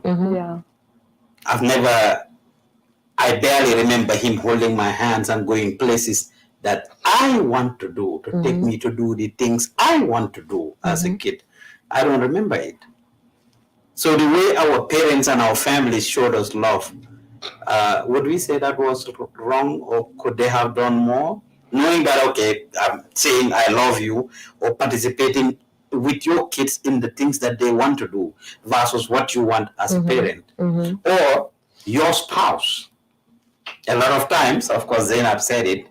I barely remember him holding my hands and going places that I want to do, to take me to do the things I want to do as a kid. I don't remember it. So the way our parents and our families showed us love, would we say that was wrong, or could they have done more? Knowing that, okay, I'm saying I love you, or participating with your kids in the things that they want to do versus what you want as a parent, or your spouse. A lot of times, of course, Zainab said it,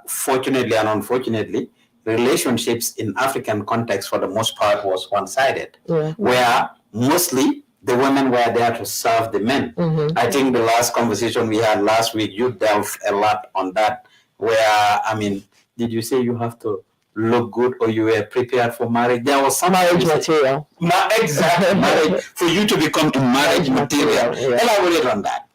fortunately and unfortunately, relationships in African context for the most part was one-sided, where mostly the women were there to serve the men. I think the last conversation we had last week, you delved a lot on that, where, did you say you have to look good or you were prepared for marriage? There was some marriage material. Exactly, marriage, for you to become a marriage material. Elaborate on that.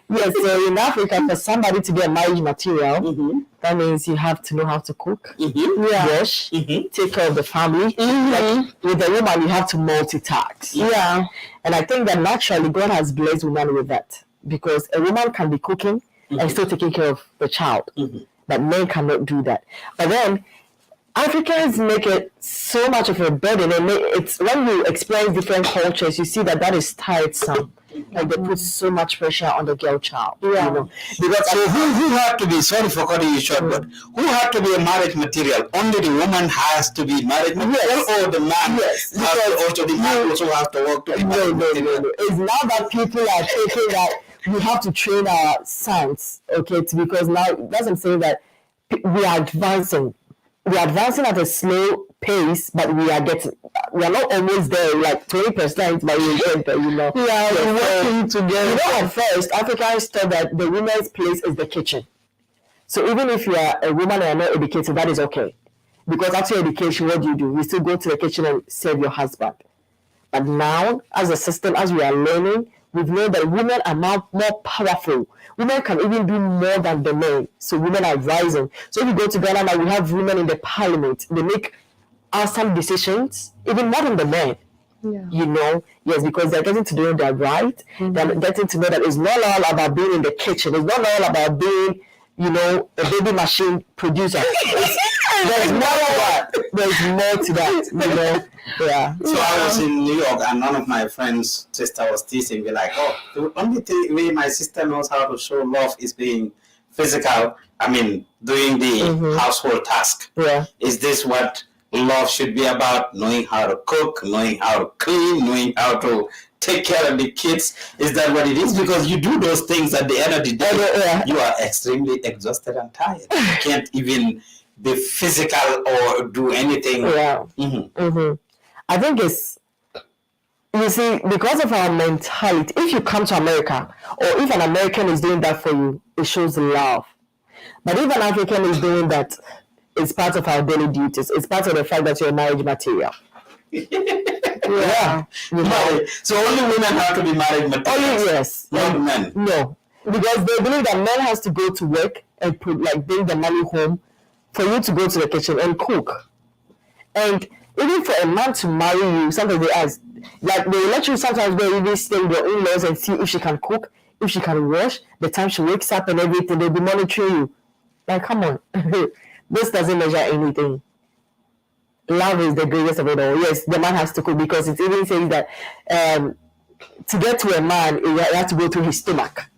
Yes, so in Africa, for somebody to be a marriage material, that means you have to know how to cook, wash, take care of the family. Like with a woman, you have to multitask. And I think that naturally God has blessed women with that, because a woman can be cooking and still taking care of the child, but men cannot do that. But then Africans make it so much of a burden, and it's when you experience different cultures, you see that is tiresome. Like they put so much pressure on the girl child. Because so who had to be, sorry for cutting you short, but who had to be a marriage material? Only the woman has to be marriage material, or the man has to also, the man also has to work to be marriage material? No. It's now that people are taking that we have to train our sons, because now that's what I'm saying, that we are advancing. We are advancing at a slow pace, but we are not almost there, like 20%, but we're there, we're working together. At first, Africans thought that the woman's place is the kitchen. So even if you are a woman and are not educated, that is okay. Because after education, what do? You still go to the kitchen and serve your husband. But now, as a system, as we are learning, we've learned that women are now more powerful. Women can even do more than the men. So women are rising. So if you go to Ghana now, we have women in the parliament. They make awesome decisions, even more than the men. Yes, because they're getting to know their right. They're getting to know that it's not all about being in the kitchen. It's not all about being a baby machine producer. There's more to that. There's more to that, Yeah. So I was in New York, and one of my friends' sister was teasing me like, "Oh, the only way my sister knows how to show love is being physical. I mean, doing the household task. Yeah. Is this what love should be about? Knowing how to cook, knowing how to clean, knowing how to take care of the kids? Is that what it is? Because you do those things at the end of the day, you are extremely exhausted and tired. You can't even be physical or do anything." Yeah. I think it's, you see, because of our mentality, if you come to America, or if an American is doing that for you, it shows love. But if an African is doing that, it's part of our daily duties. It's part of the fact that you're marriage material. Yeah. So only women have to be married material. Only, yes. Not men. No. Because they believe that men has to go to work and bring the money home for you to go to the kitchen and cook. And even for a man to marry you, sometimes they ask, they let you sometimes go even stay with your in-laws and see if she can cook, if she can wash, the time she wakes up and everything, they'll be monitoring you. Like, come on. This doesn't measure anything. Love is the greatest of it all. Yes, the man has to cook, because it even says that to get to a man, you have to go through his stomach.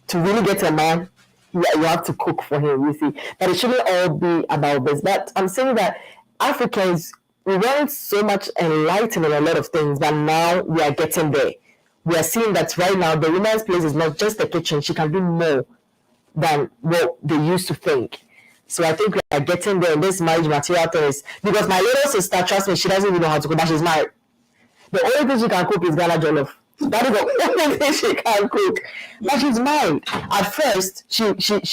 To really get to a man, you have to cook for him, you see. But it shouldn't all be about this. But I'm saying that Africans, we weren't so much enlightened on a lot of things, but now we are getting there. We are seeing that right now the woman's place is not just the kitchen. She can do more than what they used to think. So I think we are getting there in this marriage material thing is, because my little sister, trust me, she doesn't even know how to cook, but she's married. The only thing she can cook is Ghana jollof. That is the only thing she can cook. But she's married. At first, she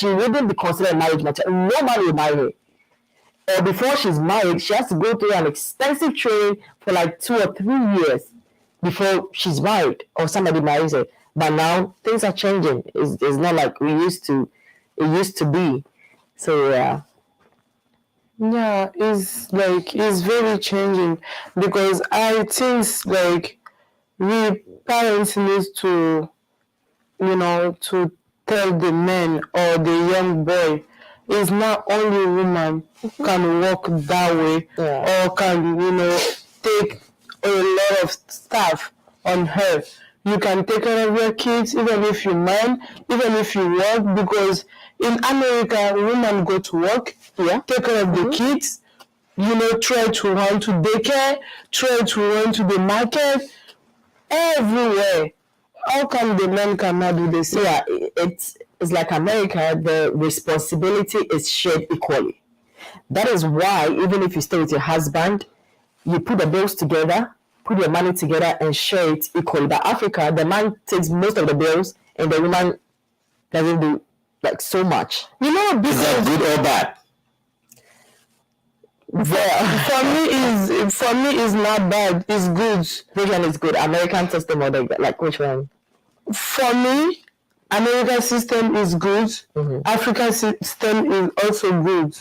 wouldn't be considered marriage material. No man will marry her. Or before she's married, she has to go through an extensive training for like 2 or 3 years before she's married or somebody marries her. But now things are changing. It's not like it used to be. So yeah, it's very changing, because I think like we parents need to, to tell the men or the young boy, it's not only woman can walk that way or can take a lot of stuff on her. You can take care of your kids even if you man, even if you work, because in America, women go to work, take care of the kids, try to run to daycare, try to run to the market, everywhere. How come the men cannot do this? Yeah, it's like America, the responsibility is shared equally. That is why even if you stay with your husband, you put the bills together, put your money together and share it equally. But Africa, the man takes most of the bills and the woman doesn't do like so much. Is that good or bad? For me is not bad. It's good. Which one is good? American system or like which one? For me, American system is good. African system is also good.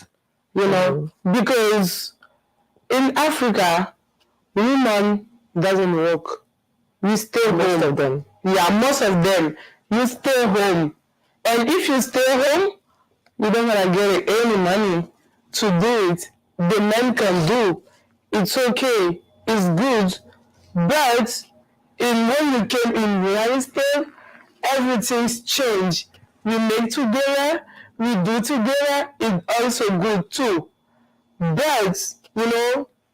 Because in Africa, women doesn't work. We stay home. Most of them. Yeah, most of them. You stay home. And if you stay home, you don't gonna get any money to do it. The men can do. It's okay. It's good. But when we came in the United States, everything's changed. We make together, we do together, it's also good too. But,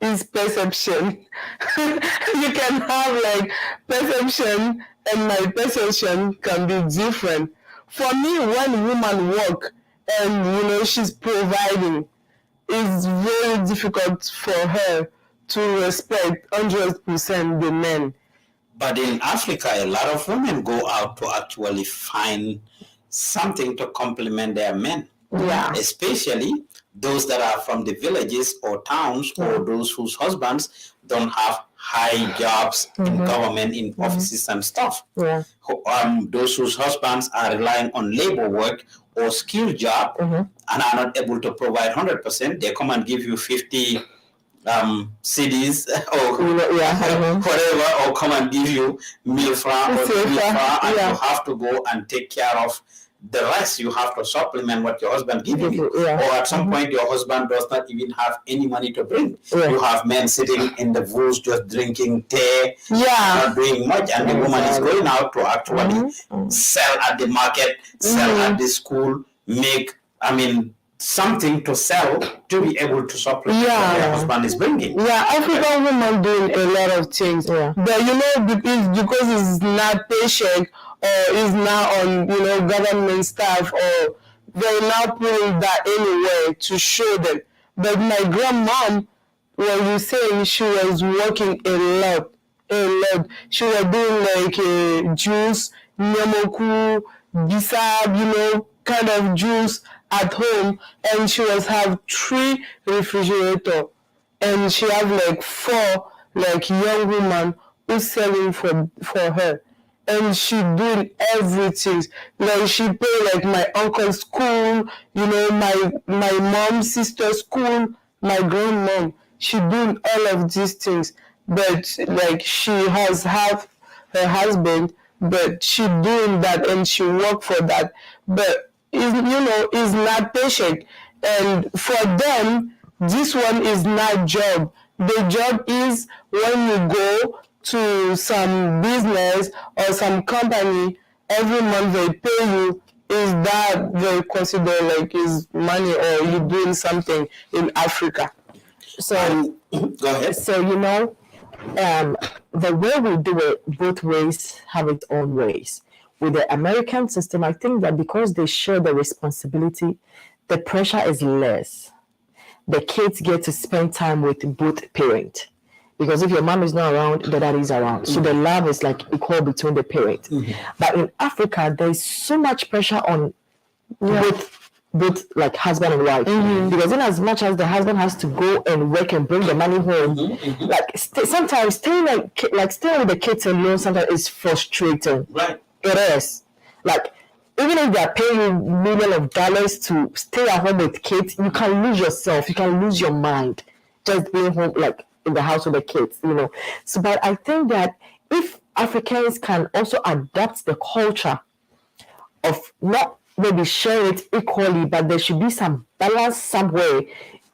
it's perception. You can have like perception and my perception can be different. For me, when women work and, she's providing, it's very difficult for her to respect 100% the men. But in Africa, a lot of women go out to actually find something to complement their men. Yeah. Especially those that are from the villages or towns or those whose husbands don't have high jobs in government, in offices and stuff. Yeah. Those whose husbands are relying on labor work or skill job and are not able to provide 100%, they come and give you 50 CDs or whatever, or come and give you meal franc or meal franc, and you have to go and take care of the rest you have to supplement what your husband gives you. Or at some point, your husband does not even have any money to bring. You have men sitting in the woods just drinking tea, not doing much, and the woman is going out to actually sell at the market, sell at the school, make, something to sell to be able to supplement what their husband is bringing. African women doing a lot of things. But because it's not patient or is not on government staff, or they're not putting that anywhere to show them. But my grandmom, when you say she was working a lot. She was doing like juice, nyamoku, bisab, kind of juice at home, and she was have 3 refrigerators, and she have like 4 like young women who selling for her, and she doing everything. Like she pay like my uncle's school, my mom's sister's school, my grandmom. She doing all of these things, but like she has have her husband, but she doing that and she work for that, but is not patient. And for them, this one is not job. The job is when you go to some business or some company, every month they pay you, is that they consider like is money, or you doing something in Africa. So go ahead. So the way we do it, both ways have its own ways. With the American system, I think that because they share the responsibility, the pressure is less. The kids get to spend time with both parents. Because if your mom is not around, the dad is around. So the love is like equal between the parents. But in Africa, there's so much pressure on both like husband and wife. Because in as much as the husband has to go and work and bring the money home, like sometimes staying with the kids alone sometimes is frustrating. Right. It is. Like, even if they are paying you millions of dollars to stay at home with kids, you can lose yourself. You can lose your mind just being home, like in the house with the kids, So, but I think that if Africans can also adapt the culture of not maybe share it equally, but there should be some balance somewhere,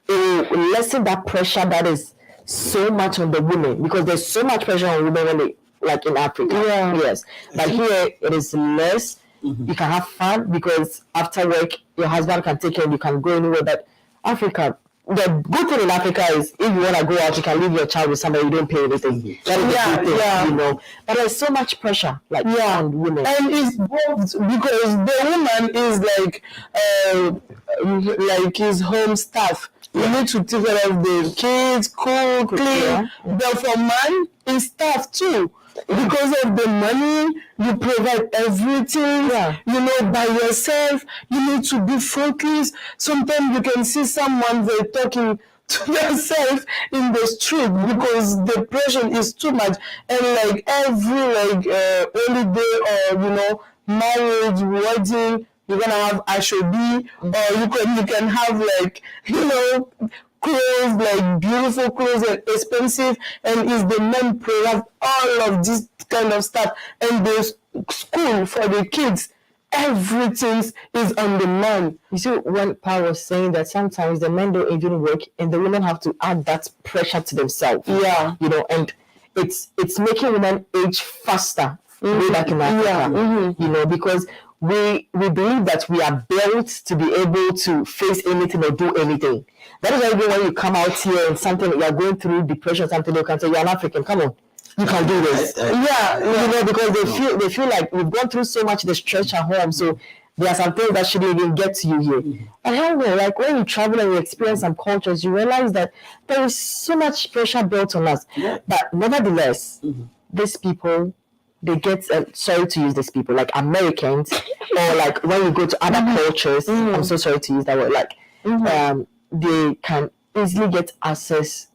it will lessen that pressure that is so much on the women, because there's so much pressure on women when they, like in Africa. Yes. But here it is less. You can have fun because after work your husband can take you and you can go anywhere. But Africa, the good thing in Africa is if you want to go out, you can leave your child with somebody, you don't pay anything. That is the good thing, But there's so much pressure, like on women. And it's both, because the woman is like his home staff. You need to take care of the kids, cook, clean. But for man, it's staff too. Because of the money, you provide everything, by yourself. You need to be focused. Sometimes you can see someone, they're talking to themselves in the street because the pressure is too much. And like every holiday or, marriage, wedding, you're going to have ashobi, or you can have clothes, like beautiful clothes and expensive, and is the men provide all of this kind of stuff, and the school for the kids, everything is on the man. You see, when Paul was saying that sometimes the men don't even work and the women have to add that pressure to themselves. And it's making women age faster way back in Africa. Because we believe that we are built to be able to face anything or do anything. That is why even when you come out here and something you are going through depression, something they can say you're an African. Come on, you can do this. Because they feel like we've gone through so much the stretch at home, so there are some things that shouldn't even get to you here. And however, like when you travel and you experience some cultures, you realize that there is so much pressure built on us. But nevertheless, these people, they get, sorry to use these people, like Americans, or like when you go to other cultures, I'm so sorry to use that word, like they can easily get access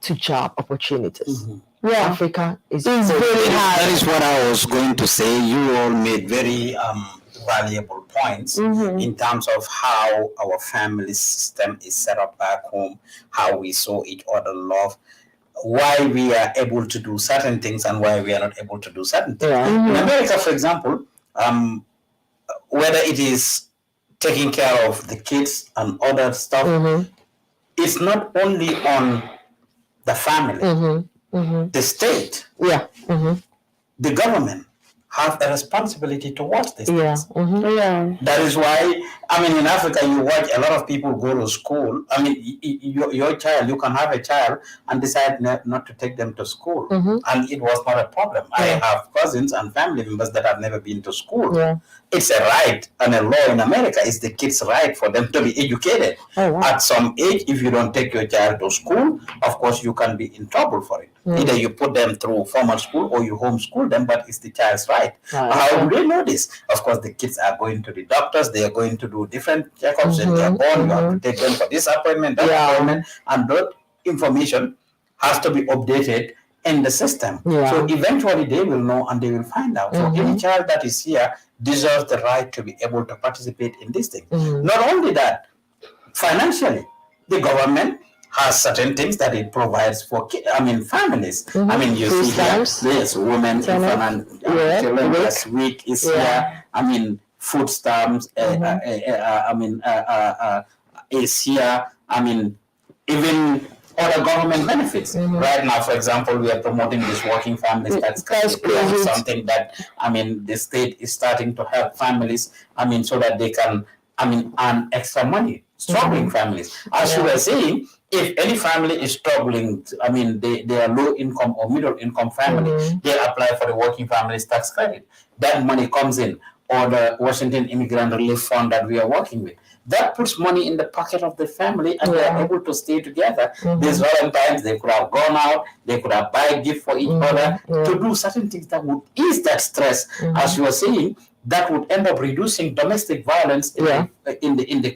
to job opportunities. Africa is very hard. That is what I was going to say. You all made very valuable points in terms of how our family system is set up back home, how we saw each other love, why we are able to do certain things and why we are not able to do certain things. In America, for example, whether it is taking care of the kids and other stuff, it's not only on the family, the state, the government have a responsibility to watch this. That is why, I mean, in Africa, you watch a lot of people go to school. I mean, your child, you can have a child and decide not to take them to school. And it was not a problem. I have cousins and family members that have never been to school. It's a right and a law in America. It's the kids' right for them to be educated. At some age, if you don't take your child to school, of course, you can be in trouble for it. Either you put them through formal school or you homeschool them, but it's the child's right. How do they know this? Of course, the kids are going to the doctors. They are going to do different checkups. When they are born, you have to take them for this appointment, that appointment, and that information has to be updated in the system. So eventually they will know and they will find out. So any child that is here deserves the right to be able to participate in this thing. Not only that, financially, the government has certain things that it provides for families. I mean, you see here, there's women, infant, and children this week is here. I mean, food stamps, is here. I mean, even other government benefits. Right now, for example, we are promoting this working families tax credit, something that, I mean, the state is starting to help families, I mean, so that they can, earn extra money, struggling families. As you were saying, if any family is struggling, I mean, they are low income or middle income family, they apply for the working families tax credit. That money comes in, or the Washington Immigrant Relief Fund that we are working with. That puts money in the pocket of the family, and they are able to stay together. These Valentines, they could have gone out, they could have buy a gift for each other, to do certain things that would ease that stress. As you were saying, that would end up reducing domestic violence in the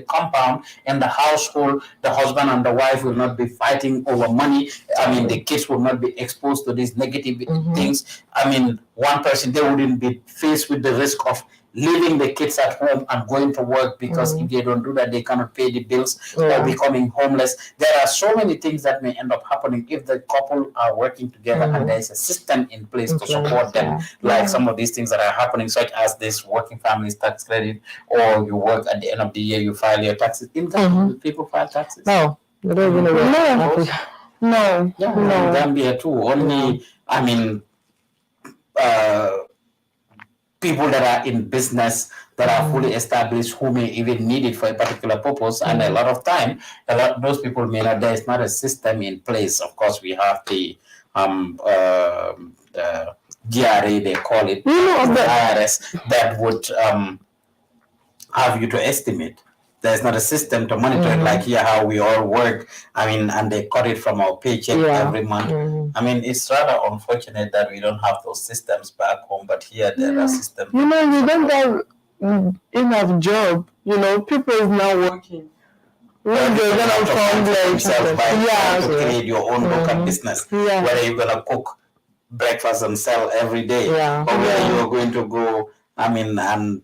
compound, in the household. The husband and the wife will not be fighting over money. I mean, the kids will not be exposed to these negative things. I mean, one person, they wouldn't be faced with the risk of leaving the kids at home and going to work, because if they don't do that, they cannot pay the bills or becoming homeless. There are so many things that may end up happening if the couple are working together and there is a system in place to support them, like some of these things that are happening, such as this working families tax credit, or you work at the end of the year, you file your taxes. In Gambia, people file taxes? No. In Gambia too. Only, I mean, people that are in business, that are fully established, who may even need it for a particular purpose, and a lot of time, those people may not. There is not a system in place. Of course, we have the GRA, they call it, the IRS, that would have you to estimate. There's not a system to monitor it, like here how we all work. I mean, and they cut it from our paycheck every month. I mean, it's rather unfortunate that we don't have those systems back home, but here there are systems. You know, we don't have enough job. You know, people is now working. When they're gonna find to create your own local business, whether you're gonna cook breakfast and sell every day, or whether you're going to go, I mean, and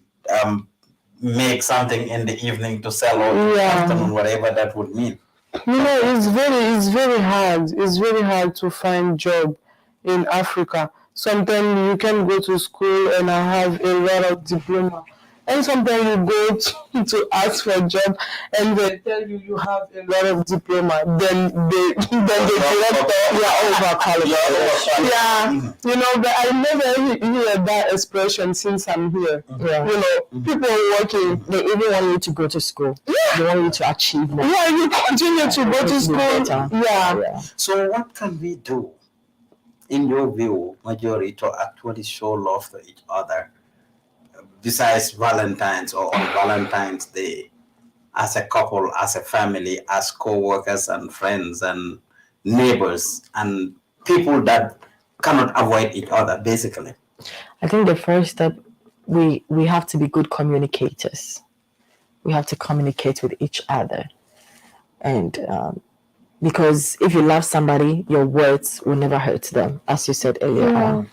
make something in the evening to sell, or in the afternoon, whatever that would mean. You know, it's very hard. It's very hard to find job in Africa. Sometimes you can go to school and I have a lot of diploma, and sometimes you go to ask for a job and they tell you have a lot of diploma. Then they correct overqualified. You know, but I never hear that expression since I'm here. You know, people working, they even want you to go to school. They want you to achieve more. You continue to go to school. So what can we do, in your view, Marjurie, to actually show love to each other, besides Valentine's or on Valentine's Day, as a couple, as a family, as co-workers and friends and neighbors and people that cannot avoid each other, basically? I think the first step, we have to be good communicators. We have to communicate with each other. And because if you love somebody, your words will never hurt them, as you said earlier on.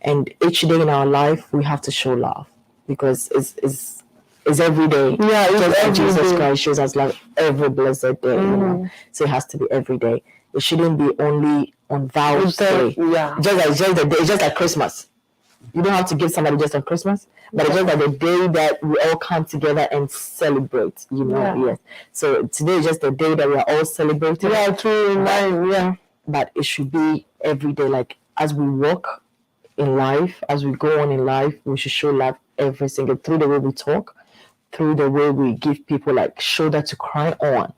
And each day in our life, we have to show love, because it's every day. Just like Jesus Christ shows us love every blessed day. You know? So it has to be every day. It shouldn't be only on vows day. Just like Christmas. You don't have to give somebody just on Christmas, but it's just like the day that we all come together and celebrate, you know. Yes. So today is just the day that we are all celebrating. Yeah, true. Yeah. But it should be every day. Like as we walk in life, as we go on in life, we should show love every single through the way we talk, through the way we give people like shoulder to cry on.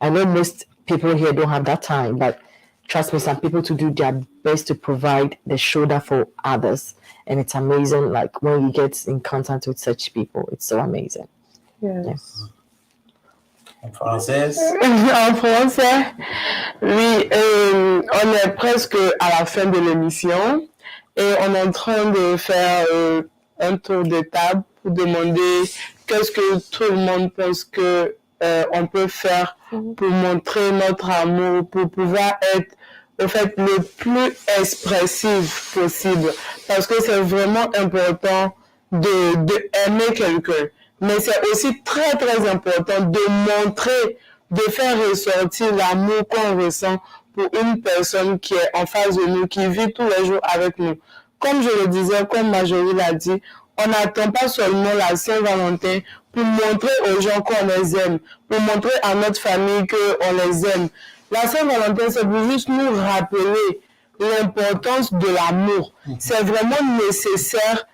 I know most people here don't have that time, but trust me, some people to do their best to provide the shoulder for others. And it's amazing, like when you get in contact with such people, it's so amazing. Yes. En français? En français, oui, on est presque à la fin de l'émission et on est en train de faire un tour de table pour demander qu'est-ce que tout le monde pense que on peut faire pour montrer notre amour, pour pouvoir être au fait le plus expressif possible, parce que c'est vraiment important de aimer quelqu'un, mais c'est aussi très très important de montrer, de faire ressortir l'amour qu'on ressent pour une personne qui est en face de nous, qui vit tous les jours avec nous. Comme je le disais, comme Marjorie l'a dit, on n'attend pas seulement la Saint-Valentin pour montrer aux gens qu'on les aime, pour montrer à notre famille qu'on les aime. La Saint-Valentin, c'est pour juste nous rappeler l'importance de l'amour. C'est vraiment nécessaire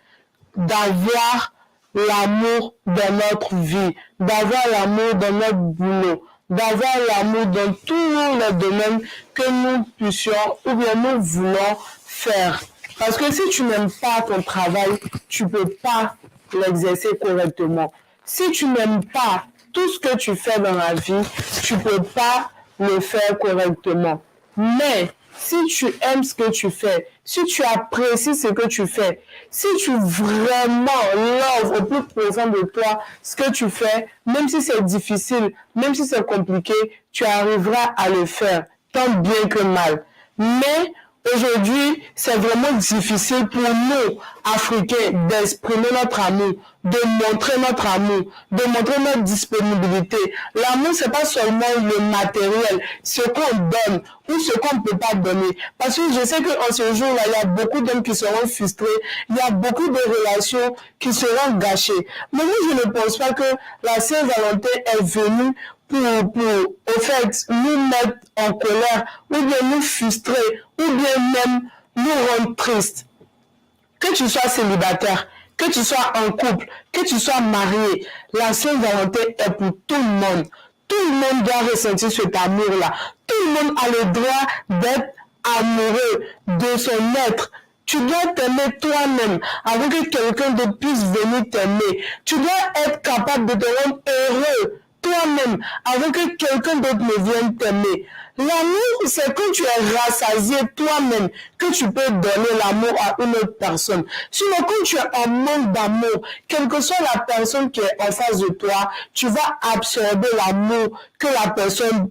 d'avoir l'amour dans notre vie, d'avoir l'amour dans notre boulot, d'avoir l'amour dans tous les domaines que nous puissions ou bien nous voulons faire. Parce que si tu n'aimes pas ton travail, tu ne peux pas l'exercer correctement. Si tu n'aimes pas tout ce que tu fais dans la vie, tu ne peux pas le faire correctement. Mais si tu aimes ce que tu fais, si tu apprécies ce que tu fais, si tu vraiment loves au plus profond de toi ce que tu fais, même si c'est difficile, même si c'est compliqué, tu arriveras à le faire, tant bien que mal. Mais aujourd'hui, c'est vraiment difficile pour nous, Africains, d'exprimer notre amour, de montrer notre amour, de montrer notre disponibilité. L'amour, c'est pas seulement le matériel, ce qu'on donne ou ce qu'on ne peut pas donner. Parce que je sais qu'en ce jour-là, il y a beaucoup d'hommes qui seront frustrés, il y a beaucoup de relations qui seront gâchées. Mais moi, je ne pense pas que la Saint-Valentin est venue pour, au fait, nous mettre en colère, ou bien nous frustrer, ou bien même nous rendre tristes. Que tu sois célibataire, que tu sois en couple, que tu sois marié, la Saint-Valentin est pour tout le monde. Tout le monde doit ressentir cet amour-là. Tout le monde a le droit d'être amoureux de son être. Tu dois t'aimer toi-même avant que quelqu'un d'autre puisse venir t'aimer. Tu dois être capable de te rendre heureux toi-même avant que quelqu'un d'autre ne vienne t'aimer. L'amour, c'est quand tu es rassasié toi-même que tu peux donner l'amour à une autre personne. Sinon, quand tu es en manque d'amour, quelle que soit la personne qui est en face de toi, tu vas absorber l'amour que la personne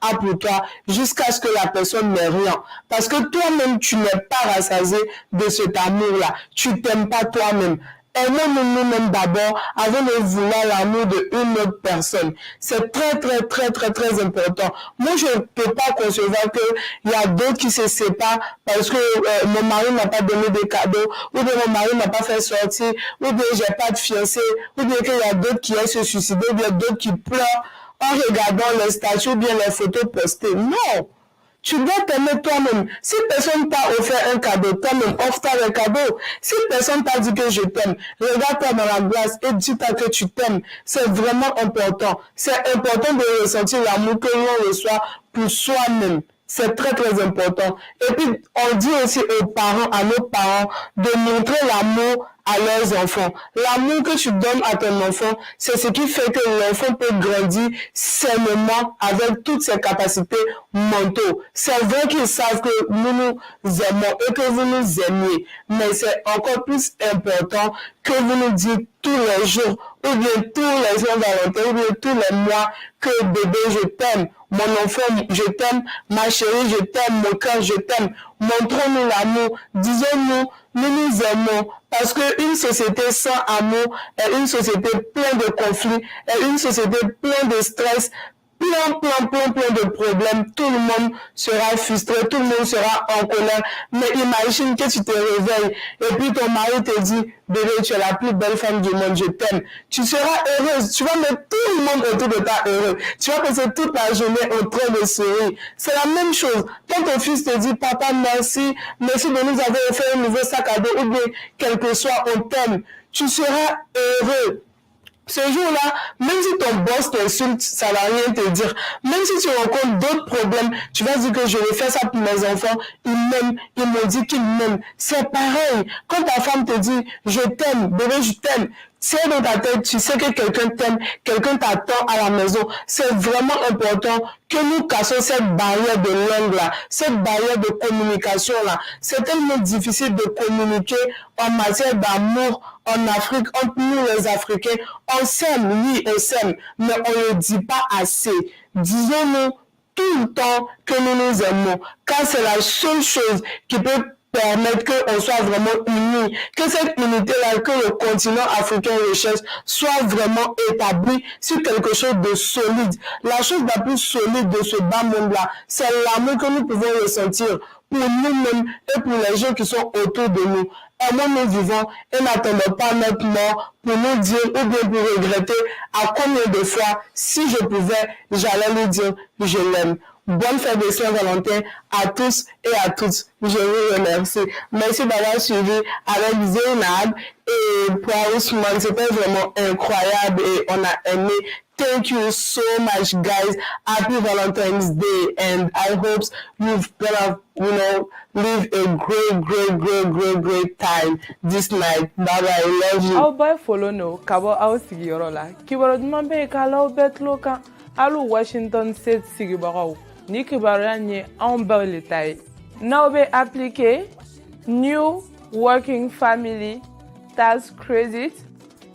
a pour toi jusqu'à ce que la personne n'ait rien. Parce que toi-même, tu n'es pas rassasié de cet amour-là. Tu t'aimes pas toi-même. Aimons-nous nous-mêmes d'abord avant de vouloir l'amour d'une autre personne. C'est très, très, très, très, très important. Moi, je ne peux pas concevoir qu'il y a d'autres qui se séparent parce que mon mari n'a pas donné de cadeaux, ou bien mon mari n'a pas fait sortir, ou bien j'ai pas de fiancé, ou bien qu'il y a d'autres qui aiment se suicider, ou bien d'autres qui pleurent en regardant les statuts ou bien les photos postées. Non! Tu dois t'aimer toi-même. Si personne t'a offert un cadeau, toi-même offre-toi le cadeau. Si personne t'a dit que je t'aime, regarde-toi dans la glace et dis-toi que tu t'aimes. C'est vraiment important. C'est important de ressentir l'amour que l'on reçoit pour soi-même. C'est très, très important. Et puis, on dit aussi aux parents, à nos parents, de montrer l'amour à leurs enfants. L'amour que tu donnes à ton enfant, c'est ce qui fait que l'enfant peut grandir sainement avec toutes ses capacités mentales. C'est vrai qu'ils savent que nous nous aimons et que vous nous aimiez, mais c'est encore plus important que vous nous dites tous les jours, ou bien tous les Saint-Valentin, ou bien tous les mois, que bébé, je t'aime. Mon enfant, je t'aime. Ma chérie, je t'aime. Mon cœur, je t'aime. Montrons-nous l'amour. Disons-nous, nous nous aimons. Parce qu'une société sans amour est une société pleine de conflits, est une société pleine de stress, plein de problèmes. Tout le monde sera frustré, tout le monde sera en colère. Mais imagine que tu te réveilles et puis ton mari te dit, bébé, tu es la plus belle femme du monde, je t'aime. Tu seras heureuse. Tu vas mettre tout le monde autour de toi heureux. Tu vas passer toute la journée en train de sourire. C'est la même chose. Quand ton fils te dit, papa, merci de nous avoir offert un nouveau sac à dos ou bien quel que soit, on t'aime. Tu seras heureux. Ce jour-là, même si ton boss t'insulte, ça ne va rien te dire. Même si tu rencontres d'autres problèmes, tu vas dire que je vais faire ça pour mes enfants. Ils m'aiment, ils m'ont dit qu'ils m'aiment. C'est pareil. Quand ta femme te dit, je t'aime, bébé, je t'aime, c'est dans ta tête, tu sais que quelqu'un t'aime, quelqu'un t'attend à la maison. C'est vraiment important que nous cassons cette barrière de langue-là, cette barrière de communication-là. C'est tellement difficile de communiquer en matière d'amour en Afrique, entre nous les Africains. On s'aime, oui, on s'aime, mais on ne le dit pas assez. Disons-nous tout le temps que nous nous aimons, car c'est la seule chose qui peut permettre qu'on soit vraiment unis, que cette unité-là, que le continent africain recherche soit vraiment établi sur quelque chose de solide. La chose la plus solide de ce bas monde-là, c'est l'amour que nous pouvons ressentir pour nous-mêmes et pour les gens qui sont autour de nous. Aimons nous vivons et n'attendons pas notre mort pour nous dire ou bien pour regretter à combien de fois, si je pouvais, j'allais lui dire je l'aime. Bonne fête de Saint-Valentin à tous et à toutes. Je vous remercie. Merci d'avoir suivi avec Zainab et Prousman. C'était vraiment incroyable et on a aimé. Thank you so much, guys. Happy Valentine's Day, and I hope you've gonna, live a great time this night. Bye bye. I love you. Au boy follow no kabo au sigiyorola. Kibaro dumambe kala betloka alu Washington State sigibaro. Ni kibaro nye en le taille. Now be appliqué New Working Family Tax Credit.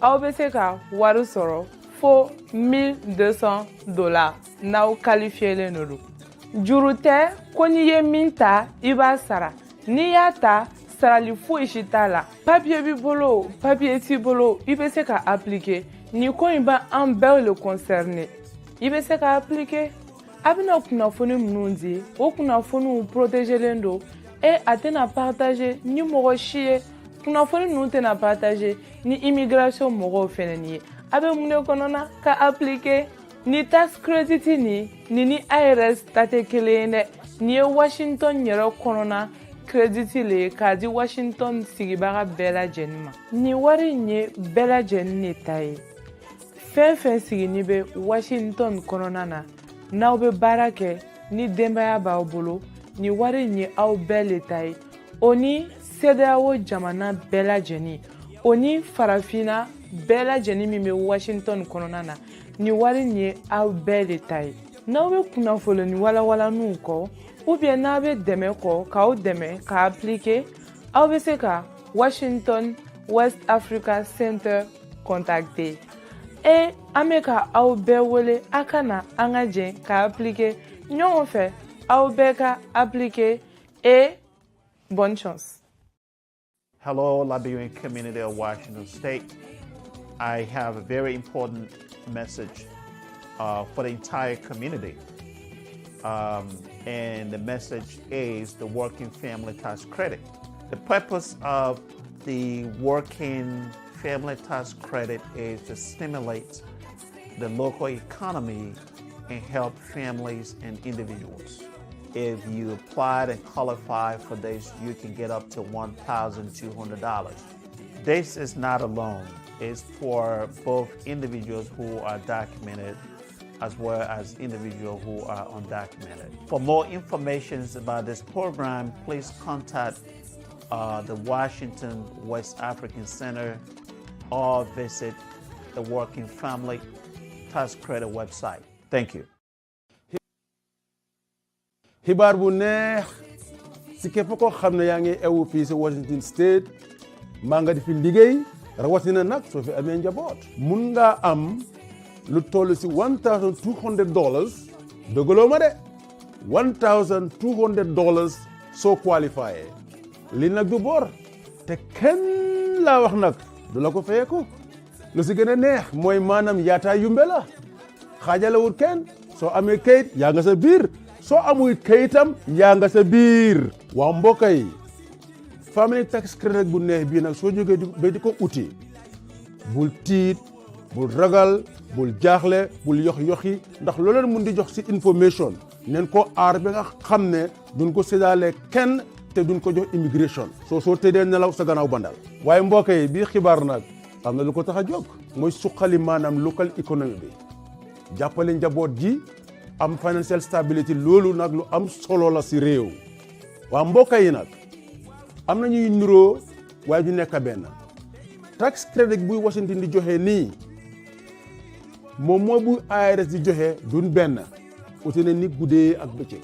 Au be seka waru soro. For $1,200 now qualifié le nuru. Jurute koniye minta iba sara. Niyata sarali fu ishitala. Papier bibolo, papier tibolo, ibe se ka appliquer. Ni ko iba ambel le concerné. Ibe se ka appliquer. Abina kuna fonu mnundi, o kuna fonu protéger lendo et atena partager ni moro chie. Kuna fonu nunte na partager ni immigration moro feneniye. Abe mune konona ka appliquer ni tax credit ni IRS tate kelene ni Washington nyero konona credit le ka di Washington sigibara bela jenma ni wari nye bela jenni tai fen sigi ni be Washington konona na obe barake ni dembaya ba obolo ni wari nye au bele tai oni sedawo jamana bela jeni oni farafina bela jeni mi me Washington kononana ni wari nye au bele tai na we kuna folo ni wala nu ko ou bien na be deme ko ka o deme ka appliquer au be se ka Washington West Africa Center contacter et ameka au be wele akana angaje ka appliquer nyon fait au be ka appliquer et bonne chance. Hello, Liberian community of Washington State. I have a very important message for the entire community. And the message is the Working Family Tax Credit. The purpose of the Working Family Tax Credit is to stimulate the local economy and help families and individuals. If you applied and qualify for this, you can get up to $1,200. This is not a loan. It's for both individuals who are documented as well as individuals who are undocumented. For more information about this program, please contact the Washington West African Center or visit the Working Family Tax Credit website. Thank you. xibaar bu neex si képp ko xam ne yaa ngi ewu fii si Washington State maa nga di fi liggéey rawatina nag soo fi amee njaboot mun ngaa am lu toll si $1,200 dëggaloo ma de $1,200 soo qualifié li nag du bor te kenn laa wax nag du la ko fayeeku lu si gën a neex mooy maanaam yaataa yumbe la xaajalewul kenn soo amee kayit yaa nga sa biir soo amul kayitam yaa nga sa biir waa mbokk yi family tax credit bu neex bii nag soo jógee ba di ko uti bul tiit bul ragal bul jaaxle bul yoxi ndax loo leen mun di jox si information neen ko aar ba nga xam ne duñ ko séddaale kenn te duñ ko jox immigration soo tëddee nelaw sa gannaaw bandal waaye mbokk yi bii xibaar nag am na lu ko tax a jóg mooy suqali maanaam local economy bi jàppale njaboot ji am financial stability loolu nag lu am solo la si réew waa mbokk yi nag am na ñuy niroo waaye ñu nekk benn tax credit buy Washington di joxe nii moom mooy bu IRS di joxe duñ benn uti ne ni guddee ak bëccëg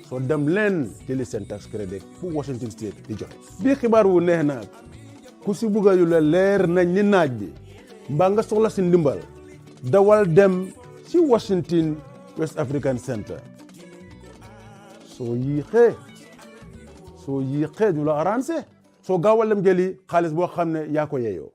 soo dem leen jëli seen tax credit bu Washington State di joxe bii xibaar wu neex nag ku si bugga yu la leer nañ ni naaj bi mbaa nga soxla si ndimbal dawal dem ci Washington West African Center soo yéexee du la arrangé soo gaawal dem jëli xaalis boo xam ne yaa ko yeyoo